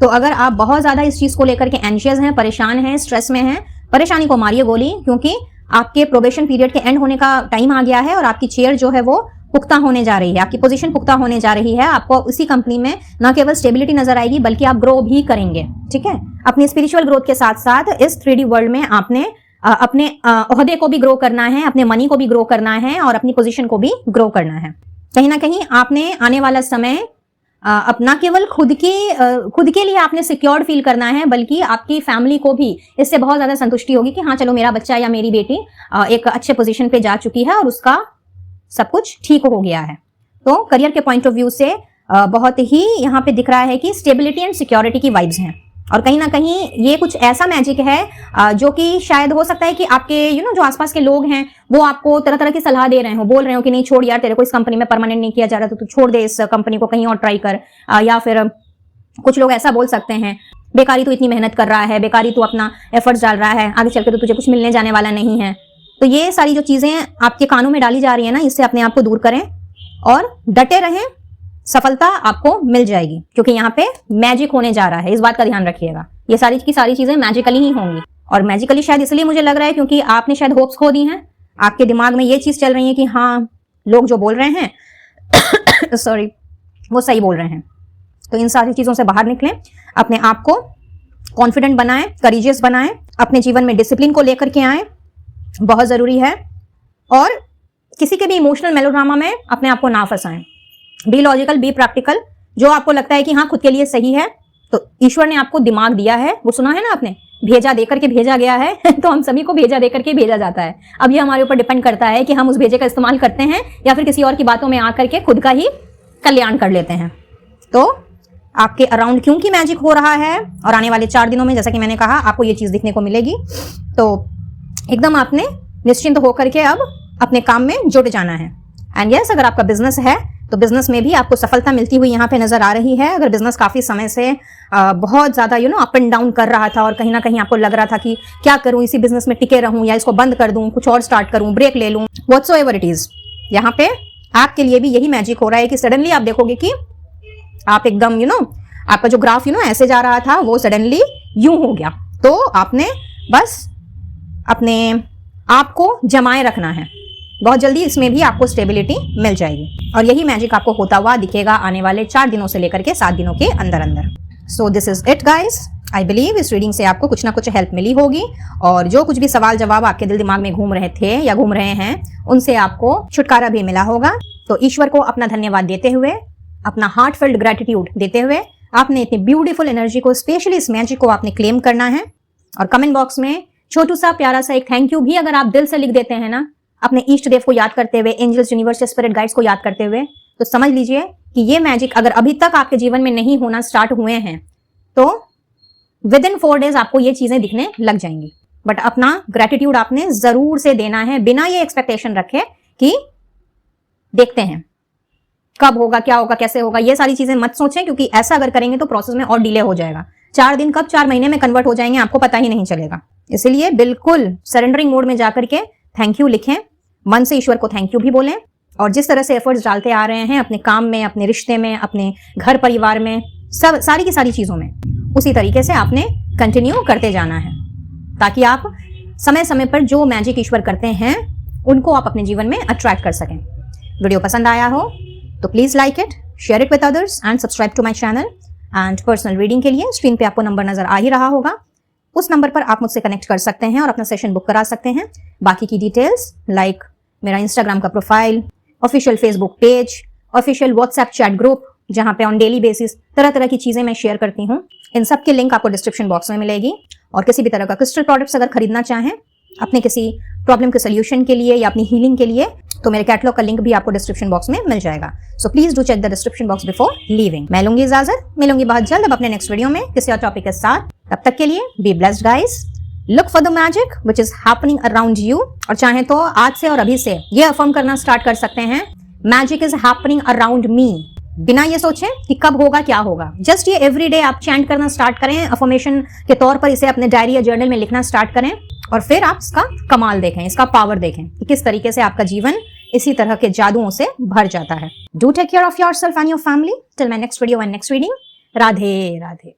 तो अगर आप बहुत ज्यादा इस चीज को लेकर के एंशियस हैं, परेशान हैं, स्ट्रेस में हैं, परेशानी को मारिए गोली, क्योंकि आपके प्रोबेशन पीरियड के एंड होने का टाइम आ गया है और आपकी चेयर जो है वो पुख्ता होने जा रही है, आपकी पोजीशन पुख्ता होने जा रही है। आपको उसी कंपनी में न केवल स्टेबिलिटी नजर आएगी बल्कि आप ग्रो भी करेंगे। ठीक है, अपनी स्पिरिचुअल ग्रोथ के साथ साथ इस 3D वर्ल्ड में आपने अपने ओहदे को भी ग्रो करना है, अपने मनी को भी ग्रो करना है और अपनी पोजीशन को भी ग्रो करना है। कहीं ना कहीं आपने आने वाला समय अपना केवल खुद के लिए आपने सिक्योर्ड फील करना है, बल्कि आपकी फैमिली को भी इससे बहुत ज्यादा संतुष्टि होगी कि हाँ चलो मेरा बच्चा या मेरी बेटी एक अच्छे पोजीशन पे जा चुकी है और उसका सब कुछ ठीक हो गया है। तो करियर के पॉइंट ऑफ व्यू से बहुत ही यहाँ पे दिख रहा है कि स्टेबिलिटी एंड सिक्योरिटी की वाइब्स हैं, और कहीं ना कहीं ये कुछ ऐसा मैजिक है जो कि शायद हो सकता है कि आपके जो आसपास के लोग हैं वो आपको तरह तरह की सलाह दे रहे हो, बोल रहे हो कि नहीं छोड़ यार, तेरे को इस कंपनी में परमानेंट नहीं किया जा रहा तो तू छोड़ दे इस कंपनी को, कहीं और ट्राई कर। या फिर कुछ लोग ऐसा बोल सकते हैं, बेकारी तू इतनी मेहनत कर रहा है, बेकारी तू अपना एफर्ट्स डाल रहा है, आगे चलकर तो तुझे कुछ मिलने जाने वाला नहीं है। तो ये सारी जो चीजें आपके कानों में डाली जा रही है ना, इससे अपने आप को दूर करें और डटे रहें, सफलता आपको मिल जाएगी, क्योंकि यहाँ पे मैजिक होने जा रहा है, इस बात का ध्यान रखिएगा। ये सारी की सारी चीजें मैजिकली ही होंगी, और मैजिकली शायद इसलिए मुझे लग रहा है क्योंकि आपने शायद होप्स खो दी हैं, आपके दिमाग में ये चीज चल रही है कि हाँ लोग जो बोल रहे हैं सॉरी वो सही बोल रहे हैं। तो इन सारी चीजों से बाहर निकलें, अपने आप को कॉन्फिडेंट बनाएं, करेजियस बनाएं, अपने जीवन में डिसिप्लिन को लेकर के आएं, बहुत जरूरी है। और किसी के भी इमोशनल मेलोड्रामा में अपने आप को ना फंसाएं, बी लॉजिकल, बी प्रैक्टिकल। जो आपको लगता है कि हाँ खुद के लिए सही है, तो ईश्वर ने आपको दिमाग दिया है, वो सुना है ना आपने, भेजा देकर के भेजा गया है तो हम सभी को भेजा देकर के भेजा जाता है। अब ये हमारे ऊपर डिपेंड करता है कि हम उस भेजे का इस्तेमाल करते हैं या फिर किसी और की बातों में आकर के खुद का ही कल्याण कर लेते हैं। तो आपके अराउंड क्योंकि मैजिक हो रहा है, और आने वाले 4 दिनों में जैसा कि मैंने कहा आपको ये चीज दिखने को मिलेगी, तो एकदम आपने निश्चिंत होकर के अब अपने काम में जुट जाना है। एंड यस, अगर आपका बिजनेस है तो बिजनेस में भी आपको सफलता मिलती हुई यहाँ पे नजर आ रही है। अगर बिजनेस काफी समय से बहुत ज्यादा अप एंड डाउन कर रहा था और कहीं ना कहीं आपको लग रहा था कि क्या करूं, इसी बिजनेस में टिके रहूं या इसको बंद कर दूं, कुछ और स्टार्ट करूं, ब्रेक ले लूं, व्हाटसोएवर इट इज, यहाँ पे आपके लिए भी यही मैजिक हो रहा है कि सडनली आप देखोगे कि आप एकदम आपका जो ग्राफ ऐसे जा रहा था वो सडनली यूं हो गया। तो आपने बस अपने आप को जमाए रखना है, बहुत जल्दी इसमें भी आपको स्टेबिलिटी मिल जाएगी, और यही मैजिक आपको होता हुआ दिखेगा आने वाले 4 दिनों से लेकर के 7 दिनों के अंदर अंदर। So this is it guys, I believe इस रीडिंग से आपको कुछ ना कुछ हेल्प मिली होगी, और जो कुछ भी सवाल जवाब आपके दिल दिमाग में घूम रहे थे या घूम रहे हैं उनसे आपको छुटकारा भी मिला होगा। तो ईश्वर को अपना धन्यवाद देते हुए, अपना हार्टफेल्ट ग्रेटिट्यूड देते हुए, आपने इतनी ब्यूटीफुल एनर्जी को, स्पेशली इस मैजिक को आपने क्लेम करना है, और कमेंट बॉक्स में छोटू सा प्यारा सा एक थैंक यू भी अगर आप दिल से लिख देते हैं ना, अपने इष्ट देव को याद करते हुए, एंजल्स, यूनिवर्स, स्पिरिट गाइड्स को याद करते हुए, तो समझ लीजिए कि ये मैजिक अगर अभी तक आपके जीवन में नहीं होना स्टार्ट हुए हैं तो विद इन 4 डेज आपको ये चीजें दिखने लग जाएंगी। बट अपना ग्रेटिट्यूड आपने जरूर से देना है, बिना ये एक्सपेक्टेशन रखे कि देखते हैं कब होगा, क्या होगा, कैसे होगा, ये सारी चीजें मत सोचें, क्योंकि ऐसा अगर करेंगे तो प्रोसेस में और डिले हो जाएगा। 4 दिन कब 4 महीने में कन्वर्ट हो जाएंगे आपको पता ही नहीं चलेगा। इसलिए बिल्कुल सरेंडरिंग मोड में जाकर के थैंक यू लिखें, मन से ईश्वर को थैंक यू भी बोलें, और जिस तरह से एफर्ट्स डालते आ रहे हैं अपने काम में, अपने रिश्ते में, अपने घर परिवार में, सब सारी की सारी चीजों में, उसी तरीके से आपने कंटिन्यू करते जाना है, ताकि आप समय समय पर जो मैजिक ईश्वर करते हैं उनको आप अपने जीवन में अट्रैक्ट कर सकें। वीडियो पसंद आया हो तो please like it, share it with others and subscribe to my channel. And personal reading के लिए स्क्रीन पे आपको नंबर नजर आ ही रहा होगा, उस नंबर पर आप मुझसे कनेक्ट कर सकते हैं और अपना सेशन बुक करा सकते हैं। बाकी की डिटेल्स लाइक मेरा इंस्टाग्राम का profile, official Facebook page, official WhatsApp chat group जहां पे ऑन डेली बेसिस तरह तरह की चीजें मैं शेयर करती हूँ, इन सब की लिंक आपको डिस्क्रिप्शन बॉक्स में मिलेगी। और किसी भी तरह का क्रिस्टल प्रोडक्ट्स अगर खरीदना चाहें अपने किसी प्रॉब्लम के सोल्यूशन के लिए या अपनी हीलिंग के लिए, तो मेरे कैटलॉग का लिंक भी आपको डिस्क्रिप्शन बॉक्स में मिल जाएगा। So please do check the description box before leaving. मैं लूंगी इजाजत, मिलूंगी बहुत जल्द अब अपने नेक्स्ट वीडियो में किसी और टॉपिक के साथ। तब तक के लिए be blessed guys, look for the magic which is happening around you. और चाहे तो आज से और अभी से ये अफर्म करना स्टार्ट कर सकते हैं, magic is happening around me, बिना ये सोचे कि कब होगा क्या होगा। जस्ट ये एवरीडे आप चैंट करना स्टार्ट करें, अफर्मेशन के तौर पर इसे अपने डायरी या जर्नल में लिखना स्टार्ट करें, और फिर आप इसका कमाल देखें, इसका पावर देखें कि किस तरीके से आपका जीवन इसी तरह के जादुओं से भर जाता है। Do take care of yourself and your family till my next video and next reading. Radhe Radhe.